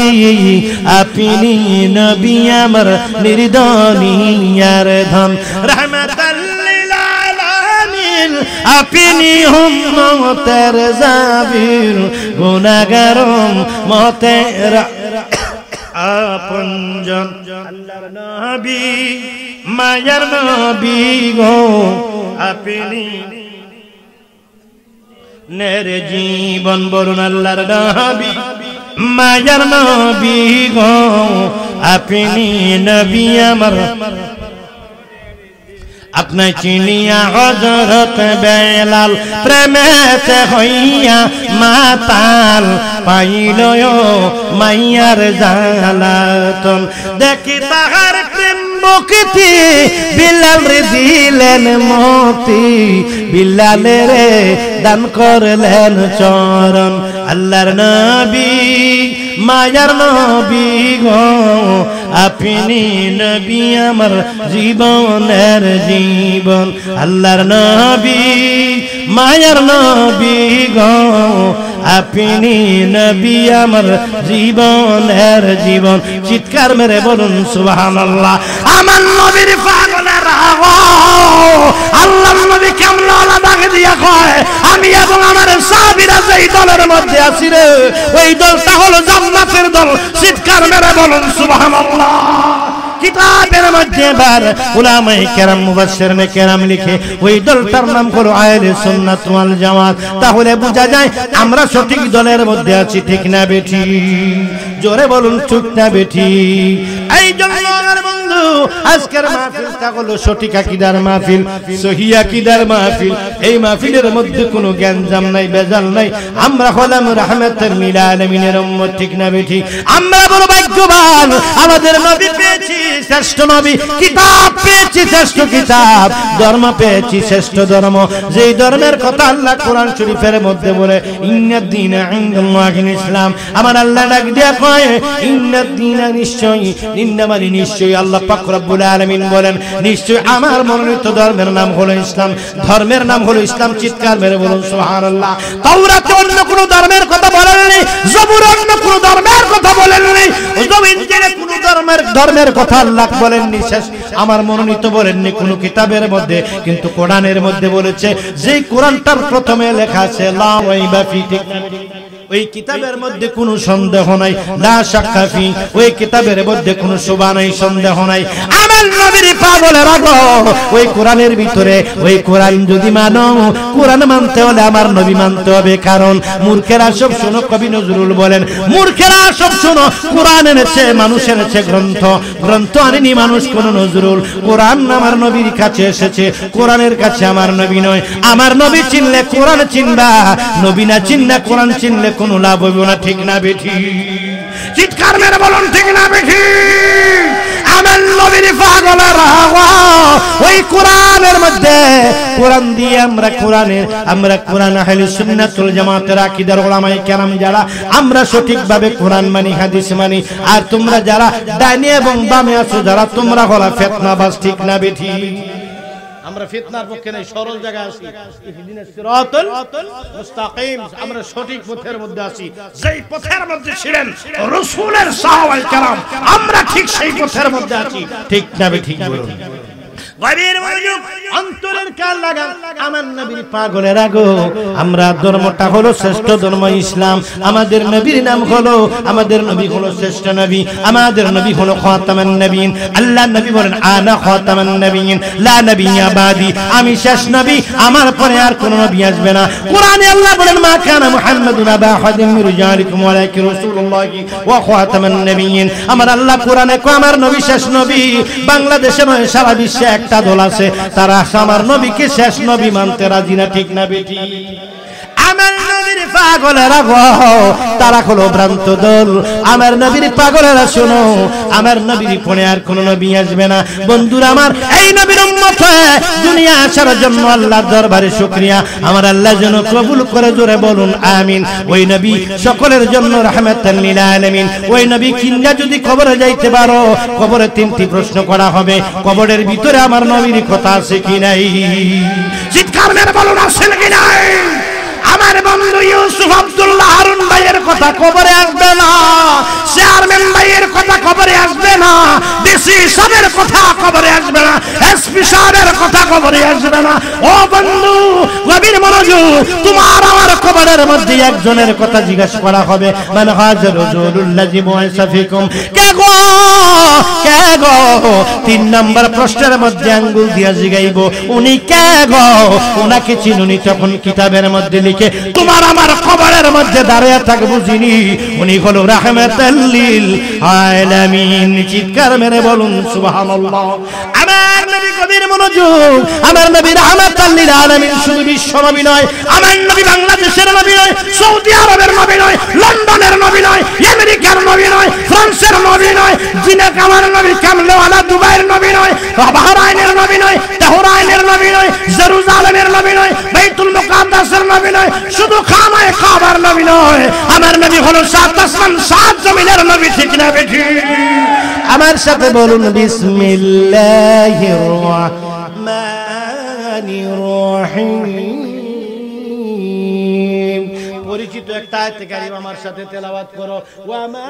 আপনি নবী আমার নির্দনিয়ার ধন রহমাতাল লিল আলামিন আপনি উম্মতের জাবির গুনাহগার উম্মতের আপনজন আল্লাহর নবী মায়ার নবী গো আপনি নের জীবন বলুন আল্লাহর নবী মায়ার নবী গো আপনি নবী আমার আপনি চিনিয়া হযরত বেলাল প্রেমেতে হইয়া মাতাল পাইল মাইয়ার জালাতন দেখি তাহার প্রেম বকতি বিলাল রে দিলেন মতি বিলাল রে দান করলেন চরণ আল্লাহর নবী মায়ার নবী গো আপনি নবী আমার জীবনের জীবন আল্লাহর নবী মায়ার নবী গো আপনি নবী আমার জীবনের জীবন চিৎকার মেরে বলুন সুবহানাল্লাহ আমার নবীর পাগলের আল্লাহর নবী কেমন আলাদা দিয়া কয় আমি এবং আমার সাহাবীরা যেই দলের মধ্যে আছি রে ওই দলটা হলো জান্নাতের দল চিৎকার মেরে বলুন সুবহানাল্লাহ কিতাবের মধ্যে বার উলামায়ে কেরাম মুফাসসিরিনে কেরাম লিখে ওই দলটার নাম হলো আহলে সুন্নাত ওয়াল জামাত তাহলে বোঝা যায় আমরা সঠিক দলের মধ্যে আছি ঠিক না বেঠি জোরে বলুন ঠিক না বেঠি এই জন্য আমার বন্ধু আজকের মাহফিলটা হলো সঠিক আকীদার মাহফিল সহিহ আকীদার মাহফিল এই মাহফিলের মধ্যে কোনো জ্ঞানজাম নাই বেজাল নাই আমরা হলাম রাহমাতুল লিল আলামিনের উম্মত ঠিক না বেঠি আমরা বড় ভাগ্যবান আমাদের নবী পেয়েছি শ্রেষ্ঠ নবী কিতাব পেয়েছি শ্রেষ্ঠ কিতাব ধর্ম পেয়েছি শ্রেষ্ঠ ধর্ম যেই ধর্মের কথা আল্লাহ কোরআন শরীফের মধ্যে বলে ইন্নাদ দীনা ইনদাল্লাহিল ইসলাম আমার আল্লাহ ডাক দিয়া কয় ইন্নাদ দীনা নিশ্চয়ই নিন্নামানি নিশ্চয়ই আল্লাহ পাক রব্বুল আলামিন বলেন নিশ্চয়ই আমার মনোনীত ধর্মের নাম হলো ইসলাম ধর্মের নাম হলো ইসলাম চিৎকার মেরে বলুন সুবহানাল্লাহ তাওরাতে অন্য কোন ধর্মের কথা বলেন নাই জবুরে অন্য কোন ধর্মের কথা বলেন নাই ইনজিলে কোন ধর্মের কথা আল্লাহ বলেননি শেষ আমার মনোনীত বলেননি কোন কিতাবের মধ্যে কিন্তু কোরআনের মধ্যে বলেছে যে কোরআনটার প্রথমে লেখা আছে লা রাইবা ফি ওই কিতাবের মধ্যে কোনো সন্দেহ নাই লা শাক্কা ফি ওই কিতাবের মধ্যে কোনো শুভা নাই সন্দেহ নাই আমার নবীর পাগলেরা গো ওই কোরআনের ভিতরে ওই কোরআন যদি মানো কোরআন মানতে হলে আমার নবী মানতে হবে কারণ মূর্খেরা সব শোনো কবি নজরুল বলেন মূর্খেরা সব শোনো কোরআন এনেছে মানুষের এনেছে গ্রন্থ আনেনি মানুষ কোন নজরুল কোরআন আমার নবীর কাছে এসেছে কোরআনের কাছে আমার নবী নয় আমার নবী চিনলে কোরআন চিনবা নবী না চিনলে কোরআন চিনলে কোনো লাভ হইব না ঠিক না বেঠি চিৎকার মেরে বলুন ঠিক না বেঠি আমার নবীর পাগলেরা ওই কোরআনের মধ্যে কোরআন দিয়ে আমরা কোরআন আহলে সুন্নাত ওয়াল জামাতের আকীদার উলামায়ে কেরাম যারা আমরা সঠিকভাবে কোরআন মানি হাদিস মানি আর তোমরা যারা ডাইনে এবং বামে আছো যারা তোমরা হলা ফিতনাবাজ ঠিক না বেঠি আমরা ফিতনার পক্ষে নাই সরল জায়গায় আছি ইহদিনাস সিরাতাল মুস্তাকিম আমরা সঠিক পথের মধ্যে আছি যেই পথের মধ্যে ছিলেন রাসূলের সাহাবায়ে কেরাম আমরা ঠিক সেই পথের মধ্যে আছি ঠিক না ঠিক বলুন গভীর মনোযোগ, অন্তরের কান লাগান। আমার নবীর পাগলেরা গো, আমরা ধর্মটা হলো শ্রেষ্ঠ ধর্ম ইসলাম। আমাদের নবীর নাম হলো, আমাদের নবী হলো শ্রেষ্ঠ নবী, আমাদের নবী হলো খাতামুন নবীন। আল্লাহ নবী বলেন আনা খাতামুন নবীন লা নবিয়্যা বাদি, আমি শেষ নবী, আমার পরে আর কোন নবী আসবে না। কোরআনে আল্লাহ বলেন মা কানা মুহাম্মাদুন আবা আহাদিন মিন রিজালিকুম ওয়ালাকিন রাসূলুল্লাহি ওয়া খাতামুন নবিয়্যিন। আমার আল্লাহ কোরআনে কয় আমার নবী শেষ নবী। বাংলাদেশে নয় সারা বিশ্বে একটা দল আছে, তারা আমার নবীকে শেষ নবী মানতে রাজি না, ঠিক না বেটি? আমার নবীর পাগলেরা গো, তারা হলো ভ্রান্ত দল। আমার নবীর পাগলেরা শোনো, আমার নবীর পরে আর কোন নবী আসবে না। বন্ধুরা আমার, এই নবীর উম্মত হয়ে দুনিয়া আসার জন্য আল্লাহর দরবারে শুকরিয়া। আমার আল্লাহ যেন কবুল করে, জোরে বলুন আমিন। ওই নবী সকলের জন্য রাহমাতাল লিল আলামিন। ওই নবী কিংবা যদি কবরে যাইতে পারো, কবরে তিনটি প্রশ্ন করা হবে, কবরের ভিতরে আমার নবীর কথা আছে কি নাই? চিৎকার মেরে বলুন আছে কি নাই? আমার বন্ধু ইউসুফ আব্দুল্লাহ হারুন ভাইয়ের কথা কবরে আসবে না, চেয়ারম্যান ভাইয়ের কথা কবরে আসবে না, ডিসি সাহেবের কথা কবরে আসবে না, এসপি সাহেবের কথা কবরে আসবে না। ও বন্ধু গভীর মনোযোগ, তোমার আমার কবরের মধ্যে একজনের কথা জিজ্ঞাসা করা হবে, মান হাজার রাজুলুল্লাহি বুইসা ফিকুম। কে গো, কে গো? 3 নম্বর প্রশ্নের মধ্যে আঙ্গুল দিয়া জিগাইব উনি কে গো? উনাকে চিনুনি? তখন কিতাবের মধ্যে লিখে তোমার আমার কবরের মধ্যে দাঁড়িয়ে থাকবো বুঝিনি, উনি হলো রাহমাতাল লিল আলামিন। চিৎকার মেরে বলুন সুবহানাল্লাহ। আমার নবী গভীর মনোযোগ, আমার নবী রাহমাতাল লিল আলামিন শুধু বিশ্ব নবী নয়, আমার নবী বাংলাদেশের নবী নয়, সৌদি আরবের নবী নয়, লন্ডনের নবী নয়, আমেরিকার নবী নয়, ফ্রান্সের নবী নয়, জিনে কামার নবী কামলেওয়ালা দুবাইয়ের নবী নয়, বাহরাইনের নবী নয়, তেহরানের নবী নয়, জেরুজালেমের নবী নয়, বাইতুল মুকাদ্দাসের নবী নয়, শুধু খানায়ে কাবার নবী নয়, আমার নবী হলো 7 আসমান 7 জমিনের নবী, ঠিক না বেঠি? আমার সাথে বলুন বিসমিল্লাহির রহমানির রহিম। পরিচিত একটা আয়াত কারীমা আমার সাথে তেলাওয়াত করো। ওয়া মা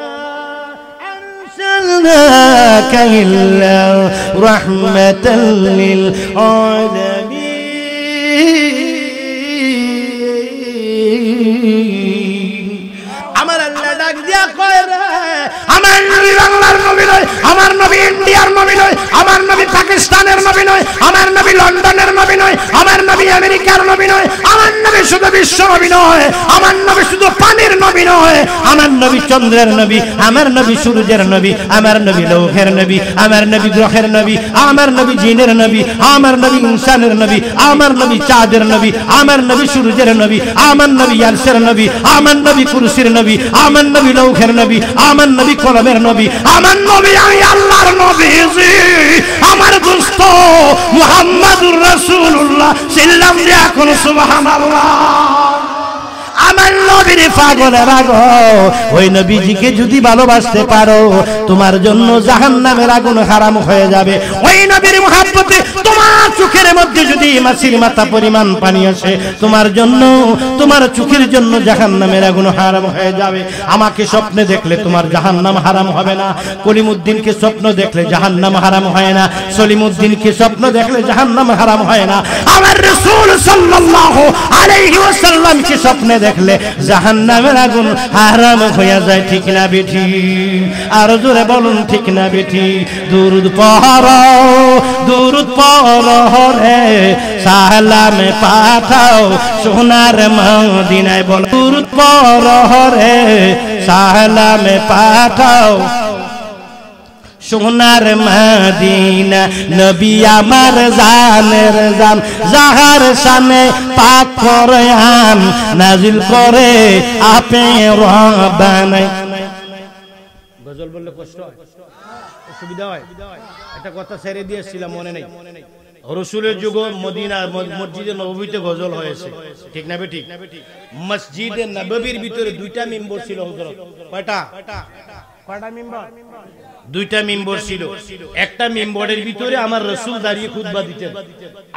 আরসালনাকা ইল্লা রাহমাতাল লিল আলামিন। আমার আল্লাহ ডাক দিয়া কয় রে, আমার নবী বাংলার নবী নয়, আমার নবী ইন্ডিয়ার নবী নয়, আমার নবী পাকিস্তানের নবী নয়, আমার নবী লন্ডনের নবী নয়, আমার নবী আমেরিকার নবী নয়, আমার নবী শুধু বিশ্ব নবী নয়, আমার নবী শুধু পানির নবী নয়, আমার নবী চন্দ্রের নবী, আমার নবী সূর্যের নবী, আমার নবী লৌহের নবী, আমার নবী গ্রহের নবী, আমার নবী জিনের নবী, আমার নবী ইনসানের নবী, আমার নবী চাঁদের নবী, আমার নবী সূর্যের নবী, আমার নবী আরশের নবী, আমার নবী কুরসির নবী, আমার নবী লৌহের নবী, আমার নবী কলমের নবী, আমার নবী আমি আল্লাহর নবী, আমার দোস্ত মুহাম্মাদুর রাসূলুল্লাহ সাল্লাল্লাহু আলাইহি ওয়া সাল্লাম। সুবহানাল্লাহ। আমার নবীর পাগলেরা গো, ওই নবীজিকে যদি ভালোবাসতে পারো, তোমার জন্য জাহান্নামের আগুন হারাম হয়ে যাবে। ওই নবীর মহব্বতে তোমার চোখের মধ্যে যদি মাছির মাথা পরিমাণ পানি আসে, তোমার জন্য, তোমার চোখের জন্য জাহান্নামের আগুন হারাম হয়ে যাবে। আমাকে স্বপ্নে দেখলে তোমার জাহান্নাম হারাম হবে না, কলিমউদ্দিনকে স্বপ্ন দেখলে জাহান্নাম হারাম হয় না, সলিমউদ্দিনকে স্বপ্ন দেখলে জাহান্নাম হারাম হয় না, আমার রাসূল সাল্লাল্লাহু আলাইহি ওয়াসাল্লামকে স্বপ্নে দেখলে জাহান্নামের আগুন হারাম হয়ে যায়, ঠিক না বেঠি? আর জোরে বলুন ঠিক না বেঠি? দুরুদ পড়ো, দুরুদ পড়ো রে, সালামে পাঠাও সোনার মদিনায়। বল দুরুদ পড়ো রে, সালামে পাঠাও সোনার মদিনা। নবী আমার জানের জান, যাহার শানে পাক কোরআন নাজিল করে আপে রব্বানা। গজল বললে কষ্ট হয়, অসুবিধা হয়। একটা কথা ছেড়ে দিয়েছিলাম, মনে নেই? রসুলের যুগ মদিনা মসজিদে নববীতে গজল হয়েছে, ঠিক না বেঠিক? মসজিদে নববীর ভিতরে 2টা মিম্বর ছিল হযরত। কয়টা? কয়টা মিম্বর? 2টা মিম্বর ছিল। একটা মিম্বরের ভিতরে আমার রাসূল দাঁড়িয়ে খুতবা দিতেন,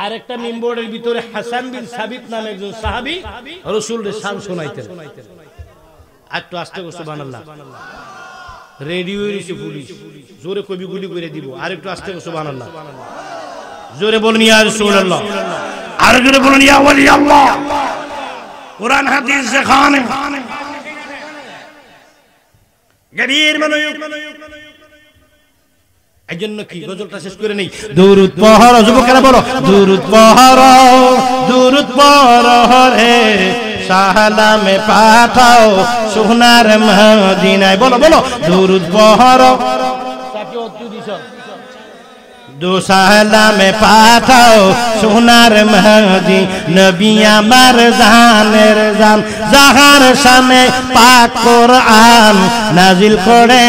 আর একটা মিম্বরের ভিতরে হাসান বিন সাবিত নামে একজন সাহাবী রাসূলের শান শোনাইতেন। একটু আস্তে করে সুবহানাল্লাহ। রেডিও এসে পুলিশ জোরে কবি গুলি করে দিব, আর একটু আস্তে করে সুবহানাল্লাহ। জোরে বলুন ইয়া রাসূলুল্লাহ, আর জোরে বলুন ইয়া ওয়ালি আল্লাহ। কুরআন হাদিস যেখানে গভীর মনোযোগ। এই জন্য কি গজলটা শেষ করে নেই। দুরুদ পড়ো যুবকেরা, বলো দুরুদ পড়ো, দুরুদ পড়ো রে, সালামে পাঠাও সোনার মদিনায়। বলো বলো দুরুদ পড়ো, দু সালামে পাঠাও সোনার মদি, নবী আমার জানের জান, যাহার সামনে পাক কোরআন নাজিল করে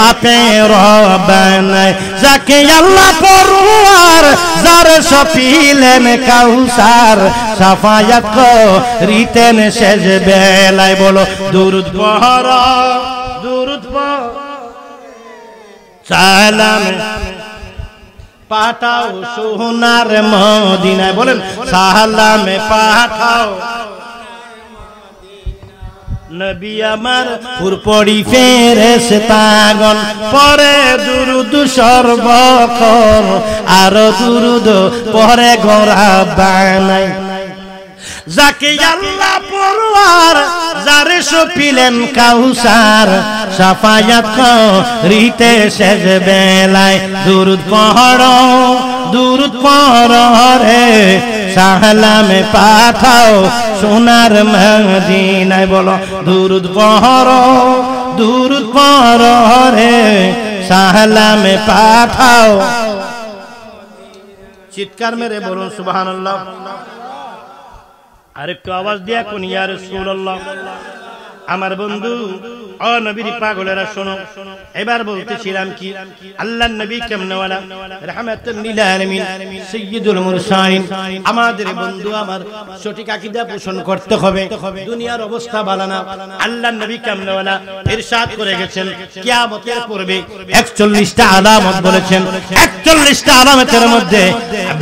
আপে রব্বানায়, যাকে আল্লাহ পরওয়ার যার সপিলেন কাউসার, সাফায়াত করিতেন শেষ বেলায়। বলো দুরুদ পড়ো, দুরুদ পড়ো, সালাম পাঠাও সোনার মদিনায়। বলেন সালামে পাঠাও নবী আমার পুরপড়ি ফেরেশতাগণ, পরে দুরুদ সর্বক্ষণ, আর দুরুদ পরে গোরা বানাই, যাকে আল্লাহ পরওয়ার যার সপিলেন কাউসার, সাফায়াত করিতে শেষ বেলায়। দুরুদ পড়ো, দুরুদ পড়ো রে, সালামে পাঠাও সোনার মদিনায়। বলো দুরুদ পড়ো, দুরুদ পড়ো রে, সালামে পাঠাও। চিৎকার মেরে বলুন সুবহানাল্লাহ। আরেকটু আওয়াজ দিয়া কোন ইয়া রাসূলুল্লাহ। আমার বন্ধু ও নবীর পাগলেরা শোনো, এবার বলতেছিলাম কি আল্লাহর নবী কেমনওয়ালা, রাহমাতুল লিল আলামিন, সাইয়্যিদুল মুরসালিন। আমাদের বন্ধু আমার সঠিক আকীদা পোষণ করতে হবে। দুনিয়ার অবস্থা ভালো না। আল্লাহর নবী কেমনওয়ালা ইরশাদ করে গেছেন, কিয়ামতের পূর্বে 41টা আলামত বলেছেন। 41টা আলামতের মধ্যে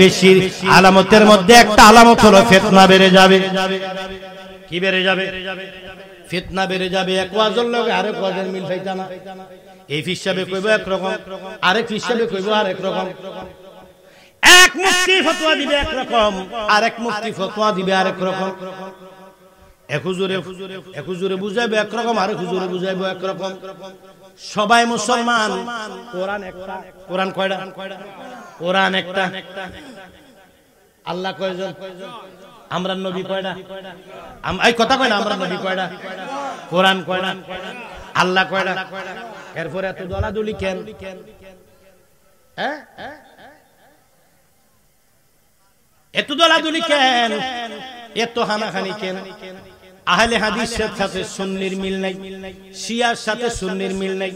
বেশি আলামতের মধ্যে একটা আলামত হলো ফিতনা বেড়ে যাবে। কি বেড়ে যাবে? ফিতনা বেড়ে যাবে। এক ওয়াজের লগে আরেক ওয়াজের মিল পাইতা না। এই হিসাবে কইব এক রকম, আরেক হিসাবে কইব আরেক রকম। এক মুফতি ফতোয়া দিবে এক রকম, আরেক মুফতি ফতোয়া দিবে আরেক রকম। এক হুজুরে বুঝাইবে এক রকম, আরেক হুজুরে বুঝাইবে এক রকম। সবাই মুসলমান। কোরআন একটা। কোরআন কয়টা? কোরআন একটা। আল্লাহ কয়জন? আমরা নবী কয়টা? এই কথা কয় না, আমরা নবী কয়টা? কোরআন কয়টা? আল্লাহ কয়টা? এরপরে এত দলাদলি কেন? এত দলাদলি কেন? এত হানাহানি কেন? আহলে হাদিসের সাথে সুন্নির মিল নাই, শিয়ার সাথে সুন্নির মিল নাই,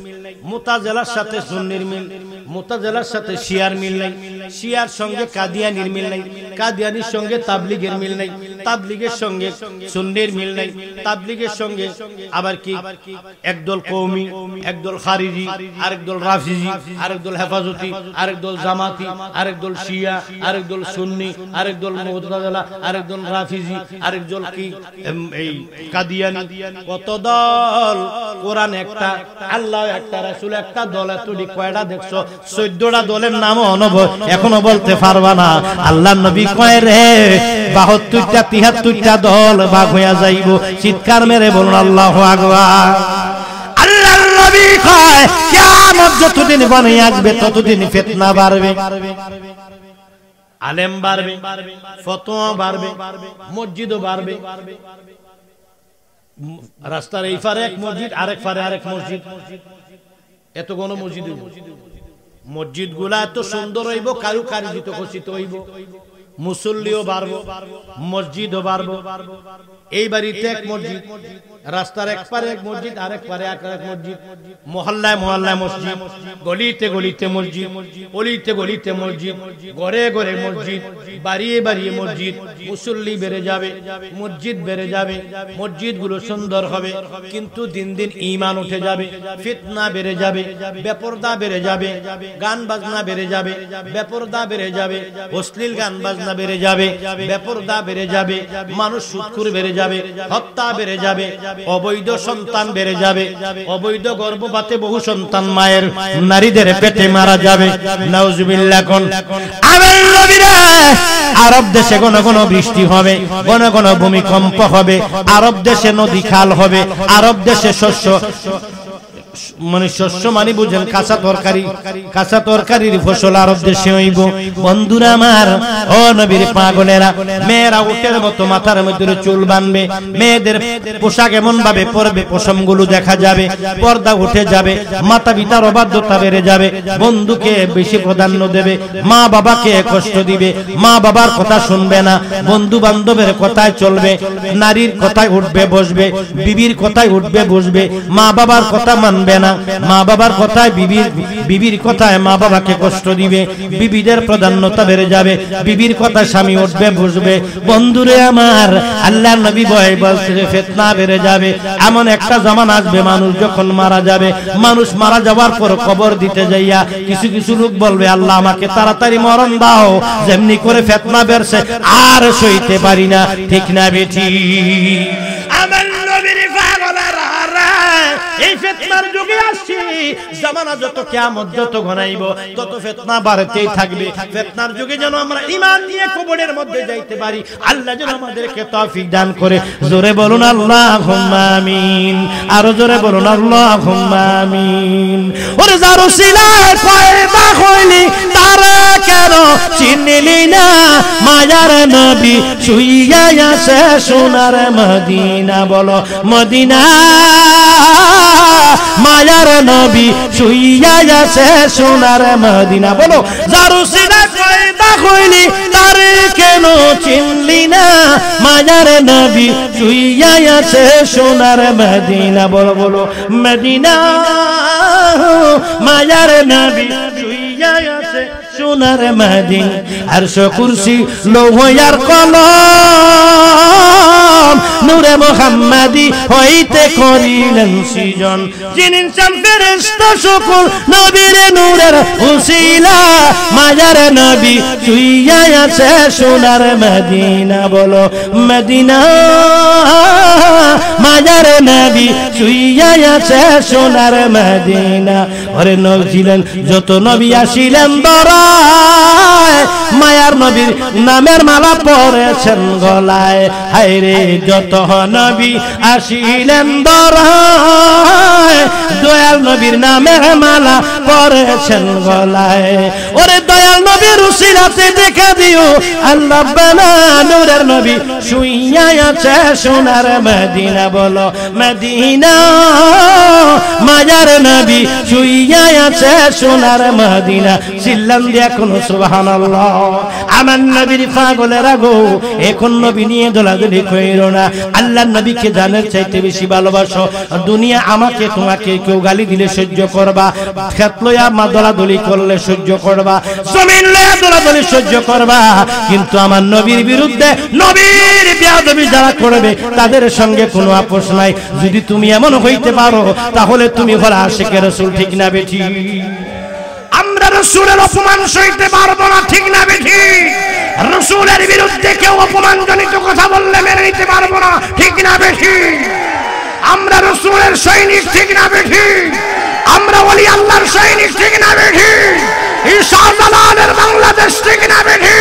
মুতাজিলার সাথে সুন্নির মিল, মুতাজিলার সাথে শিয়ার মিল নাই, শিয়ার সঙ্গে কাদিয়ানির মিল নাই, কাদিয়ানির সঙ্গে তাবলীগের মিল নাই, তাবলীগের সঙ্গে সুন্নির মিল নাই, তাবলীগের সঙ্গে আবার কি একদল কওমি, একদল খারিজি, আরেকদল রাফিজি, আরেকদল হেফাজতি, আরেকদল জামাতি, আরেকদল শিয়া, আরেকদল সুন্নি, আরেকদল মুতাজিলা, আরেকদল রাফিজি, আরেকদল কি এই কাদিয়ানি। কত দল? কোরআন একটা, আল্লাহ একটা, রাসূল একটা। দল এতটি কয়টা দেখছো? 14টা দলের নামও এখনো বলতে পারবা না। আল্লাহর নবী কয় রে 72টা 73টা দল ভাগ হইয়া যাইব। চিৎকার মেরে বলুন আল্লাহু আকবার। আল্লাহর নবী কয় কিয়ামত যতদিন বনে আসবে ততদিন ফিতনা বাড়বে, আলেম বাড়বে, ফতোয়া বাড়বে, মসজিদও বাড়বে। রাস্তার এই পারে এক মসজিদ, আরেক পারে আরেক মসজিদ। এত কোন মসজিদ? মসজিদ গুলা এত সুন্দর হইব, কারুকার্যিত খচিত হইব, মুসল্লিও বাড়বো, মসজিদও বাড়বো। এই বাড়িতে এক মসজিদ, রাস্তার এক পারে এক মসজিদ, আরেক পারে এক মসজিদ, মহল্লায় মহল্লায় মসজিদ, গলিতে গলিতে মসজিদ, অলিতে গলিতে মসজিদ, ঘরে ঘরে মসজিদ, বাড়িয়ে বাড়িয়ে মসজিদ। মুসল্লি বেড়ে যাবে, মসজিদ বেড়ে যাবে, মসজিদ গুলো সুন্দর হবে। কিন্তু দিন দিন ঈমান উঠে যাবে, ফিতনা বেড়ে যাবে, বেপরদা বেড়ে যাবে, গান বাজনা বেড়ে যাবে, বেপরদা বেড়ে যাবে, অশ্লীল গান বাজনা বেড়ে যাবে, বেপরদা বেড়ে যাবে, মানুষ সুদখোর বেড়ে যাবে, হত্যা বেড়ে যাবে, অবৈধ সন্তান বেড়ে যাবে, অবৈধ গর্ভপাতে বহু সন্তান মায়ের নারীদের পেটে মারা যাবে। নাউজুবিল্লাহ কোন। আমার নবীরা আরব দেশে ঘন ঘন বৃষ্টি হবে, ঘন ঘন ভূমিকম্প হবে, আরব দেশে নদী খাল হবে, আরব দেশে শস্য মানে শস্য মানে বুঝেন কাঁচা তরকারি, কাঁচা তরকারির ফসল আরব দেশে হইব। বন্ধুরা আমার, ও নবীর পাগলেরা, মেয়েরা উটের মতো মাথার মধ্যে চুল বাঁধবে, মেয়েদের পোশাক এমন ভাবে পরবে পশমগুলো দেখা যাবে, পর্দা উঠে যাবে, মাতা পিতার অবাধ্যতা বেড়ে যাবে, বন্ধুকে বেশি প্রাধান্য দেবে, মা বাবাকে কষ্ট দিবে, মা বাবার কথা শুনবে না, বন্ধু বান্ধবের কথায় চলবে, নারীর কথায় উঠবে বসবে, বিবির কথায় উঠবে বসবে, মা বাবার কথা মানবে না, মা বাবার কথায় বিবির কথায় মা বাবাকে কষ্ট দিবে, বিবিদের প্রাধান্যতা বেড়ে যাবে, বিবির কথা স্বামী উঠবে বসবে। বন্ধুরে আমার, আল্লাহর নবী ভয় বলছে ফিতনা বেড়ে যাবে। এমন একটা জামানা আসবে, মানুষ যখন মারা যাবে, মানুষ মারা যাওয়ার পর কবর দিতে যাইয়া কিছু কিছু লোক বলবে, আল্লাহ আমাকে তাড়াতাড়ি মরণ দাও, যেমনি করে ফিতনা বেরছে আর সইতে পারি না। ঠিক না বেঠি? আমার নবীর পাগলেরা, এই ফিতনার যুগে আসছি, জামানা যত কিয়ামত যত ঘনাইব তত ফিতনা বাড়তেই থাকবে। ফিতনার যুগে যেন আমরা ঈমান নিয়ে কবরের মধ্যে যাইতে পারি, আল্লাহ যেন আমাদেরকে তৌফিক দান করে। জোরে বলুন আল্লাহুম্মা আমিন, আরো জোরে বলুন আল্লাহুম্মা আমিন। ওরে যার উসিলায় পয়দা হইলি তার কেন চিনলি না, মায়ার নবী শুইয়া আছে সোনার মদিনা। বলো মদিনা, মায়ার নবী শুইয়া আছে সোনার মদিনা। বলো যার উসিলায় পয়দা হইলি তার কেন চিনলি না, মায়ার নবী শুইয়া আছে সোনার মদিনা। বলো বলো মদিনা, মায়ার নবী শুইয়া আছে সোনার মদিনা। আরশ কুরসি লৌহ আর কলম নূরে মুহাম্মাদি হইতে করিলেন সৃজন। যিনি ফেরেশতা সকল নবীর নূরের উসিলা, মায়ার নবী শুইয়া আছে সোনার মদিনা। বলো মদিনা, মায়ার নবী শুইয়া আছে সোনার মদিনা। ওরে নবী ছিলেন যত নবী আসিলেন দরায়, মায়ার নবীর নামের মালা পরেছেন গলায়। হায়রে যত নবী আসিলেন দরায়, দয়াল নবীর নামের মালা পরেছেন গলায়। ওরে দয়াল নবীর উসিলাতে দেখা দিও আল্লাহ বানা, নূরের নবী শুইয়া আছে সোনার মদিনা। বলো মদিনা, মায়ার নবী শুইয়া আছে সোনার মদিনা। চিল্লাম দিয়া কোন সুবহানাল্লাহ। আমার নবীর পাগলেরা গো, এখন নবী নিয়ে দোলাদুলি কইরো না। আল্লাহর নবীকে জানার চাইতে বেশি ভালোবাসো। দুনিয়া আমাকে তোমাকে কেউ গালি দিলে সহ্য করবা, খেত লইয়া মা দোলাদুলি করলে সহ্য করবা, জমিন লইয়া দোলাদুলি সহ্য করবা, কিন্তু আমার নবীর বিরুদ্ধে নবীর বেয়াদবি যারা করবে তাদের সঙ্গে কোনো আপোষ নাই। যদি তুমি এমন হইতে পারো তাহলে তুমি হলো আশিকে রাসূল। ঠিক না বেঠি? আমরা রাসূলের অপমান সইতে পারবো না। ঠিক না বেঠি? রাসূলের বিরুদ্ধে কেউ অপমানজনিত কথা বললে মেনে নিতে পারবো না। ঠিক না বেঠি? আমরা রাসূলের সৈনিক। ঠিক না বেঠি? আমরা ওলি আল্লাহর সৈনিক। ঠিক না বেঠি? এই শাহজালালের বাংলাদেশ। ঠিক না বেঠি?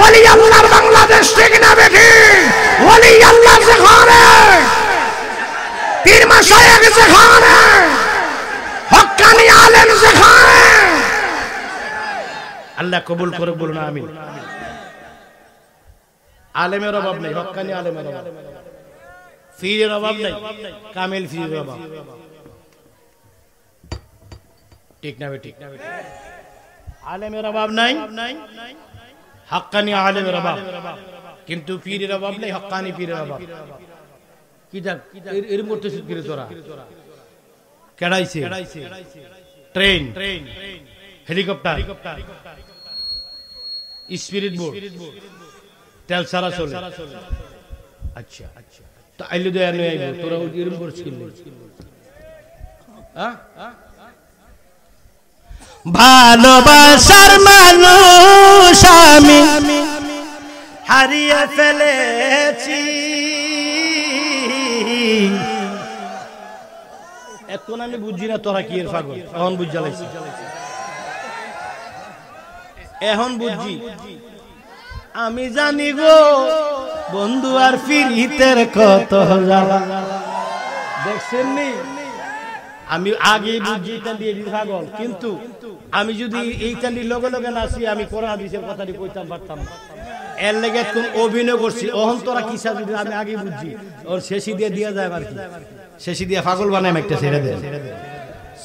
ওলি আল্লাহর বাংলাদেশ। ঠিক না বেঠি? ওলি আল্লাহ যেখানে, পীর মাশায়েখ যেখানে, হক্কানি আলেম যেখানে, আল্লাহ কবুল করে বলুন আমিন। আলেমের অভাব নেই, হক্কানি আলেমের অভাব, ফিরের অভাব নেই, কামিল ফিরের অভাব। ঠিক না বেঠিক? আলেমের অভাব নাই, হক্কানি আলেমের অভাব, কিন্তু পীরের অভাব নেই, হক্কানি পীরের অভাব। কি জান এরকম করতেছিস কি রে তোরা? কেডাইছে ট্রেন, হেলিকপ্টার, স্পিরিট বোট, তেল সারা চলে। আচ্ছা তো আইলে দয়া নয় আইব, তোরা এরকম করছিস? ভালোবাসার মানুষ আমি হারিয়ে ফেলেছি, এখন আমি বুঝছি না তোরা কি এর পাগল, এখন বুঝ জ্বালাইছি, এখন বুঝছি। আমি জানি গো বন্ধু আর ফিরিতের কত জ্বালা, দেখছেন নি? আমি আগে বুঝছি টান্ডির পাগল, কিন্তু আমি যদি এই টান্ডির লগে লগে নাচি আমি কোরআন হাদিসের কথাটি কইতাম পারতাম না। এর লেগে কোন অভিনয় করছি, অহন তোরা কিসা যদি আমি আগে বুঝছি, ওর শেষি দিয়ে দিয়া যায় আর কি, শেষি দিয়ে পাগল বানাই একটা ছেড়ে দেয়।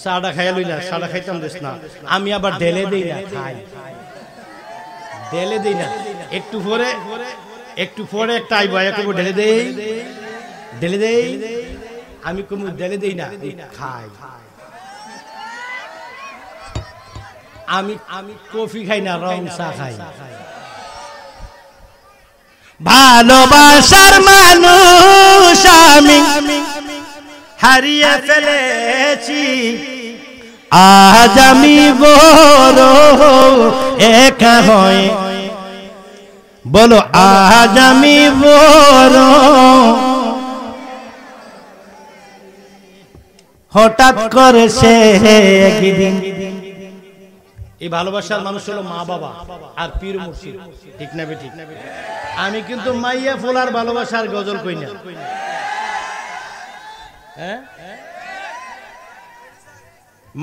সাড়া খাইয়া লইলা, সাড়া খাইতাম দেশ না, আমি আবার ঢেলে দেই না, খাই ঢেলে দেই না, একটু পরে একটা আইব একটু ঢেলে দেই, আমি কোনো ঢেলে দেই না, খাই। আমি কফি খাই না, রং চা খাই। ভালোবাসার মানুষ আমি হারিয়ে ফেলেছি, আজ আমি বড় একা হয়ে, বলো আজ আমি বড়, হঠাৎ করে সে একদিন। এই ভালোবাসার মানুষ হলো মা বাবা আর পীর মুর্শিদ, ঠিক না বে ঠিক? আমি কিন্তু মাইয়া ফুলার ভালোবাসার গজল কই না, হ্যাঁ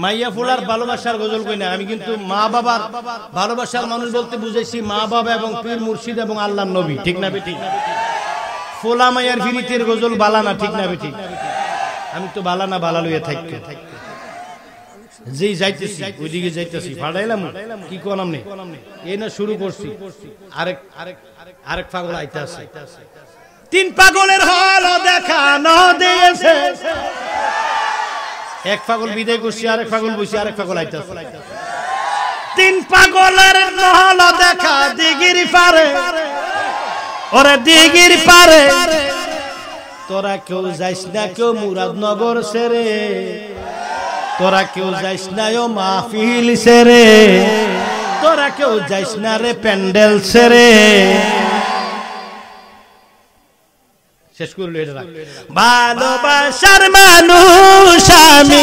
মাইয়া ফুলার ভালোবাসার গজল কই না, আমি কিন্তু মা বাবার ভালোবাসার মানুষ বলতে বুঝাইছি মা বাবা এবং পীর মুর্শিদ এবং আল্লাহর নবী, ঠিক না বে ঠিক? ফুলা মাইয়ার ফিরিতের গজল বালা না, ঠিক না বে ঠিক? আমি তো বালা না, বালা লইয়া থাকি, যেই যাইতেছি ওইদিকে যাইতেছি, ফাড়াইলাম কি করলাম নেই, এই না শুরু করছি, আরেক পাগল আইতে আছে। তিন পাগলের হল দেখানো দিয়েছে, এক পাগল বিদায় করছি, আরেক পাগল বসে, আরেক পাগল আইতে আছে। তিন পাগলের হল দেখা দিগির পারে, ওরে দিগির পারে, তোরা কেউ যাইস না কেউ মুরাদনগর সেরে, তোরা কেউ যাইস না ও মাহফিল সেরে, তোরা কেউ যাইস না রে প্যান্ডেল সেরে। শেষ করল এটা। ভালোবাসার মানুষ আমি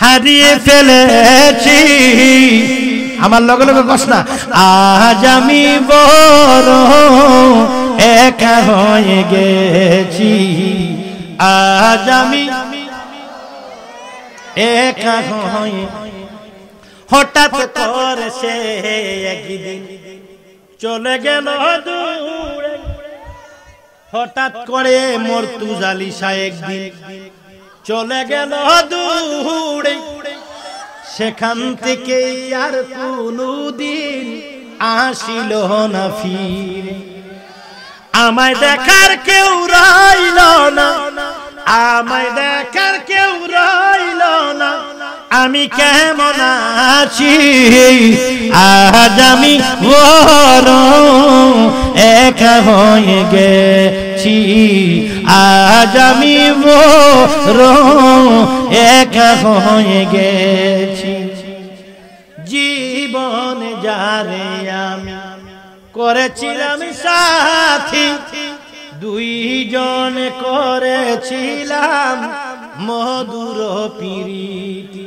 হারিয়ে ফেলেছি, আমার লগে লগে কস না, আজ আমি বড় একা হয়ে গেছি, আজ আমি একা হয়ে, হঠাৎ করে সে একদিন চলে গেল দূরে, হঠাৎ করে মর্তুজালিসা একদিন চলে গেল দূরে, সেখান থেকে আর কোনদিন আসিল না ফিরে, আমায় দেখার কেউ রইল না, আমায় দেখার কেউ রইল না, আমি কেমন আছি, আজ আমি বড় একা হয়ে গেছি, আজ আমি বড় একা হয়ে গেছি। জীবনে যারে আমি করেছিলাম সাথী, দুইজন করেছিলাম মধুর প্রীতি,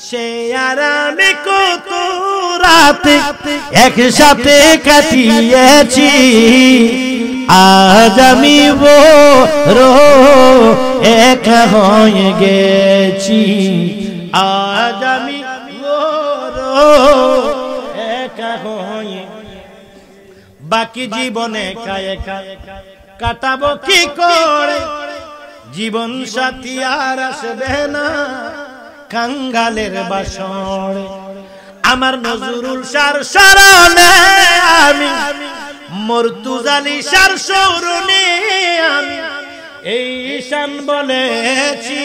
সে আর আমি কত রাত একসাথে কাটিয়েছি, আজ আমি বড় একা হয়ে গেছি, আজ আমি বড় একা হয়ে, বাকি জীবনে একা একা কাটাবো কি করে, জীবন সাথী আর আসবে না কাঙ্গালের বাসরে, আমার নজরুল শাহর শরণে আমি, মর্তুজালিসার শরণে আমি এই শান বলেছি,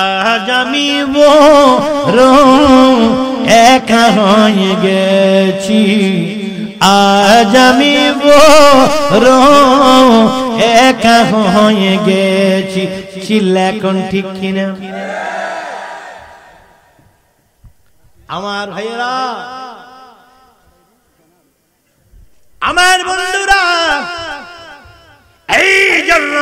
আজ আমি বড় একা হয়ে গেছি, আজ আমি বড় একা হয়ে গেছি। চিল্লা এখন ঠিক কিনা আমার ভাইয়েরা, আমার বন্ধুরা? এই জন্য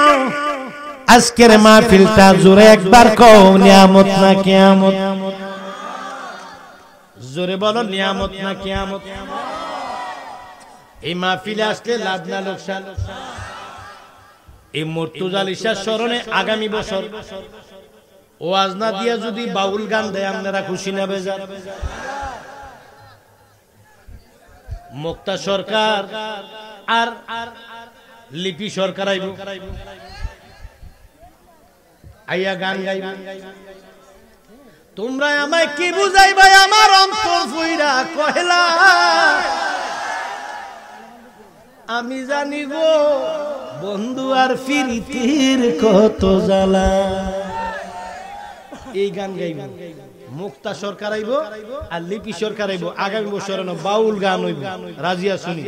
আজকের মাহফিলটা জোরে একবার কও নিয়ামত না কিয়ামত? জোরে বলো নিয়ামত না কিয়ামত? এই মাহফিলে আসলে লাভ না লোকসান? এই মুর্তজাল ঈশার স্মরণে আগামী বছর ওয়াজ না দিয়া যদি বাউল গান দেয় আপনারা খুশি না বেজার? মুক্তা সরকার আর লিপি সরকার আইব, আইয়া গান গাইব। তোমরা আমায় কি বুঝাইবা? আমার অন্তর ফুইরা কহেলা আমি জানি গো বন্ধু আর ফিরিতির কত জ্বালা। এই গান গাইব, মুক্তা সরকার আইব আর লিপি সরকার আইব। আগামী বছর বাউল গান হইব। রাজিয়া শুনি,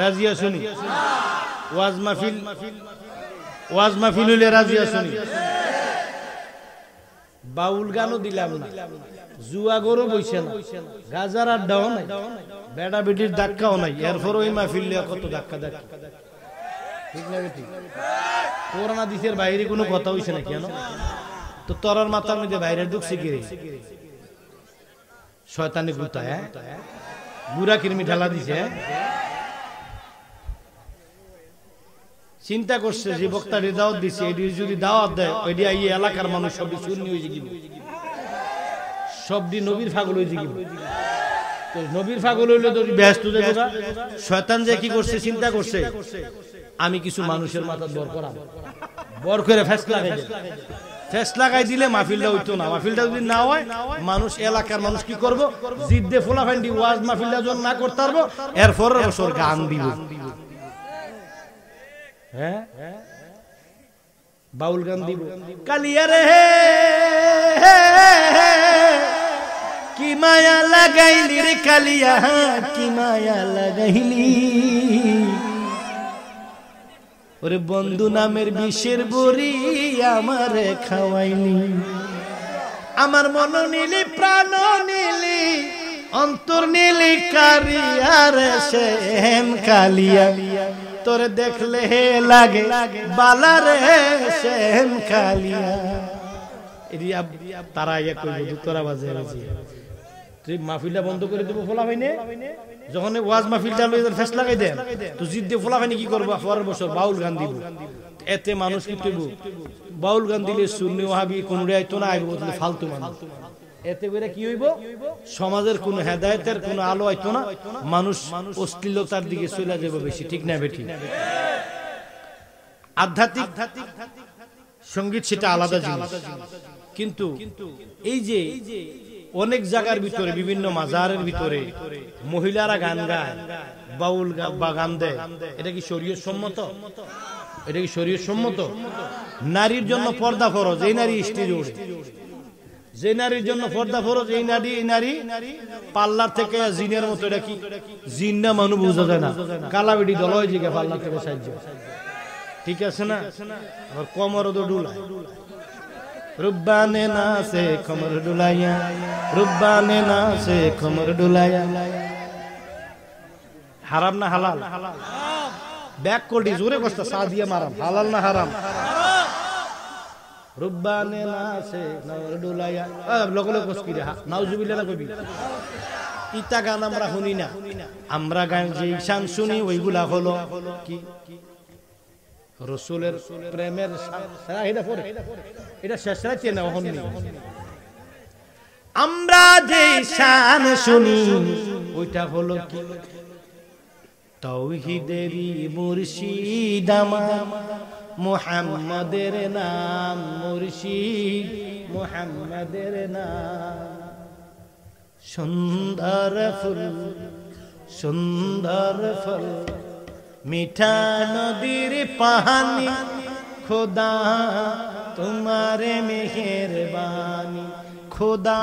রাজিয়া শুনি। ওয়াজ মাহফিল, ওয়াজ মাহফিল হইলে রাজিয়া শুনি। বাউল গানও দিলাম না, জুয়া গরু বইছে না, গাজার আড্ডাও নাই, বেড়া বেটির ধাক্কাও নাই। এরপর ওই মাহফিল কত ধাক্কা ধাক্কা, ঠিক না বেটি? করোনা দিশের বাইরে কোনো কথা হইছে না কেন? তো তরার মাথার মধ্যে বাইরে ঢুকছে কি রে? শয়তানি গুতা, বুড়া কিরমি ঢালা দিছে। চিন্তা করছে যে বক্তাটি দাওয়াত দিছে, এটি যদি দাওয়াত দেয় ওইটি এই এলাকার মানুষ সবটি শূন্য হয়ে যাবে, সবটি নবীর ফাগল হয়ে যাবে। তো নবীর ফাগল হইলে তো ব্যস্ত যাবে। শয়তান যে কি করছে, চিন্তা করছে আমি কিছু মানুষের মাথা বর করাম, বর করে ফেসলা লাগাই দেব। ফেস লাগাই দিলে মাহফিলটা হইতো না। মাহফিলটা যদি না হয় মানুষ, এলাকার মানুষ কি করবো? জিদ্দে ফোলা ফ্যান্ডি ওয়াজ মাহফিলটা যখন না করতে পারবো এরপর বছর গান দিব। হ্যাঁ, বাউল গান দিব। কালিয়া রে কি মায়া লাগাইলি রে কালিয়া, কি মায়া লাগাইলি ওরে বন্ধু নামের বিষের বড়ি আমারে খাওয়াইলি। আমার মন নিলি, প্রাণ নিলি, অন্তর নিলি কারিয়া রে সেন কালিয়া, তোরে দেখলে হে লাগে বালা রে সেন কালিয়া। তারা ইয়া কইব তোরা বাজে বাজে তুই মাহফিলটা বন্ধ করে দেবো ফোলা হয়নি। যখন ওয়াজ মাহফিলটা লই ফেস লাগাই দেন তো জিদ দিয়ে ফোলা হয়নি, কি করবো? পরের বছর বাউল গান দিব। এতে মানুষ কি করবো? বাউল গান দিলে সুন্নি ওয়াহাবি কোনটা আইতো না, আইব ফালতু মানুষ। এতে করে কি হইব? সমাজের কোন হেদায়েতের কোন আলো আইতো না, মানুষ অশ্লীলতার দিকে চলে যাবে বেশি, ঠিক না বেটি? আধ্যাত্মিক সঙ্গীত সেটা আলাদা জিনিস, কিন্তু এই যে অনেক জায়গার ভিতরে বিভিন্ন মাজারের ভিতরে মহিলারা গান গায়, বাউল বা গান দেয়, এটা কি শরীয়ত সম্মত? এটা কি শরীয়ত সম্মত? নারীর জন্য পর্দা ফরজ, এই নারী স্টেজে ওঠে। যে নারীর জন্য পর্দা ফরজ, এই নারী পাল্লার থেকে জিনের মতো। এটা কি জিন না মানুষ বোঝা যায় না। কালাবেটি দল হয় যে পাল্লার থেকে সাহায্য, ঠিক আছে না? আর কোমরও তো ডুলায়, রুব্বানে নাচে কোমর ডুলাইয়া, রুব্বানে নাচে কোমর ডুলাইয়া। হারাম না হালাল? ব্যাক কোল্ডি জোরে কষ্ট সাদিয়া মারাম, হালাল না হারাম? রুব্বানে নাচে কোমর ডুলাইয়া। লোকলে কসকি রে নাউজুবিল্লাহ না কবি। ইতা গান আমরা শুনি না, আমরা গান যে শান শুনি ওইগুলা হলো কি? রসুলের প্রেমের। এটা শেষ রাইতে না, আমরা যে শান শুনি ওইটা হলো কি? তাওহীদেরই মুর্শিদ আমার মুহাম্মাদের নাম, মুর্শিদ মুহাম্মাদের নাম। সুন্দর ফুল, সুন্দর ফল, মিঠা নদীর পানি, খোদা তোমারে মেহেরবানি, খোদা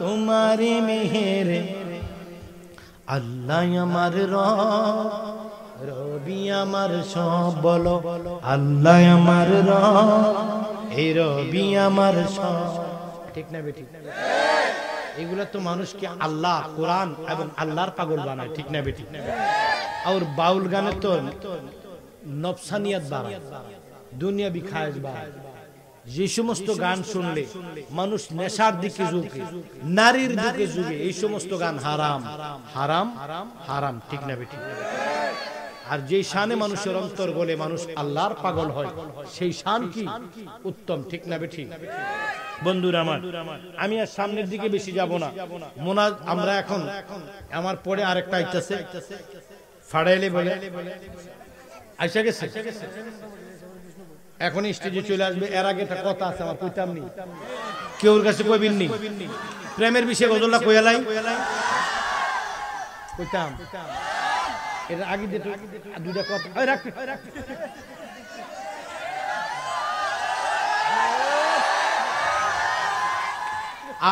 তোমারে মেহের। আল্লাহ আমার রবি আমার সব, বলো আল্লাহ আমার এই রবি আমার সব, ঠিক না বেঠিক? এগুলা তো মানুষকে আল্লাহ, কোরআন এবং আল্লাহর পাগল বানায়, ঠিক না বেঠিক? আর বাউল গানে তো নফসানিয়াত বাড়ায়, দুনিয়াবি খায়েশ বা যে সমস্ত গান শুনলে মানুষ নেশার দিকে ঝুঁকে, নারীর দিকে ঝুঁকে, এই সমস্ত গান হারাম হারাম হারাম, ঠিক না বেঠিক? আর যেই শানে মানুষের অন্তর গলে মানুষ আল্লাহর পাগল হয়, সেই শান কি উত্তম, ঠিক না বেঠিক? বন্ধুরা আমার, আমি আর সামনের দিকে বেশি যাব না। আমরা এখন আমার পরে আরেকটা আইতাছে ফাড়াইলে বলে আইসা গেছে, এখন স্টেজে চলে আসবে। এর আগে একটা কথা আছে আমার, কইতাম নি, কেউর কাছে কইবেন নি, প্রেমের বিষয়ে গজলটা কইয়ালাই কইতাম। এর আগে দুইটা কথা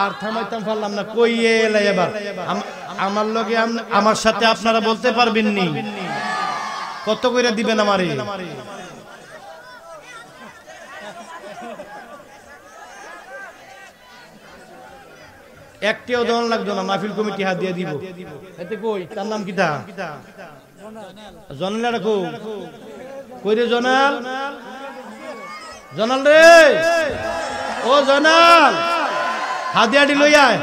আর থামাইতাম পারলাম না, কইয়ে এলাই। এবার আমার লগে আমার সাথে আপনারা বলতে পারবেন নি কত কইরা দিবেন আমারে? একটিও দন লাগতো না, মাহফিল কমিটি হাত দিয়ে দিব। এতে কই তার নাম কিটা? জনাল রাখো, কই রে জনাল, জনাল রে, ও জনাল, হাত দিয়ে লই আয়।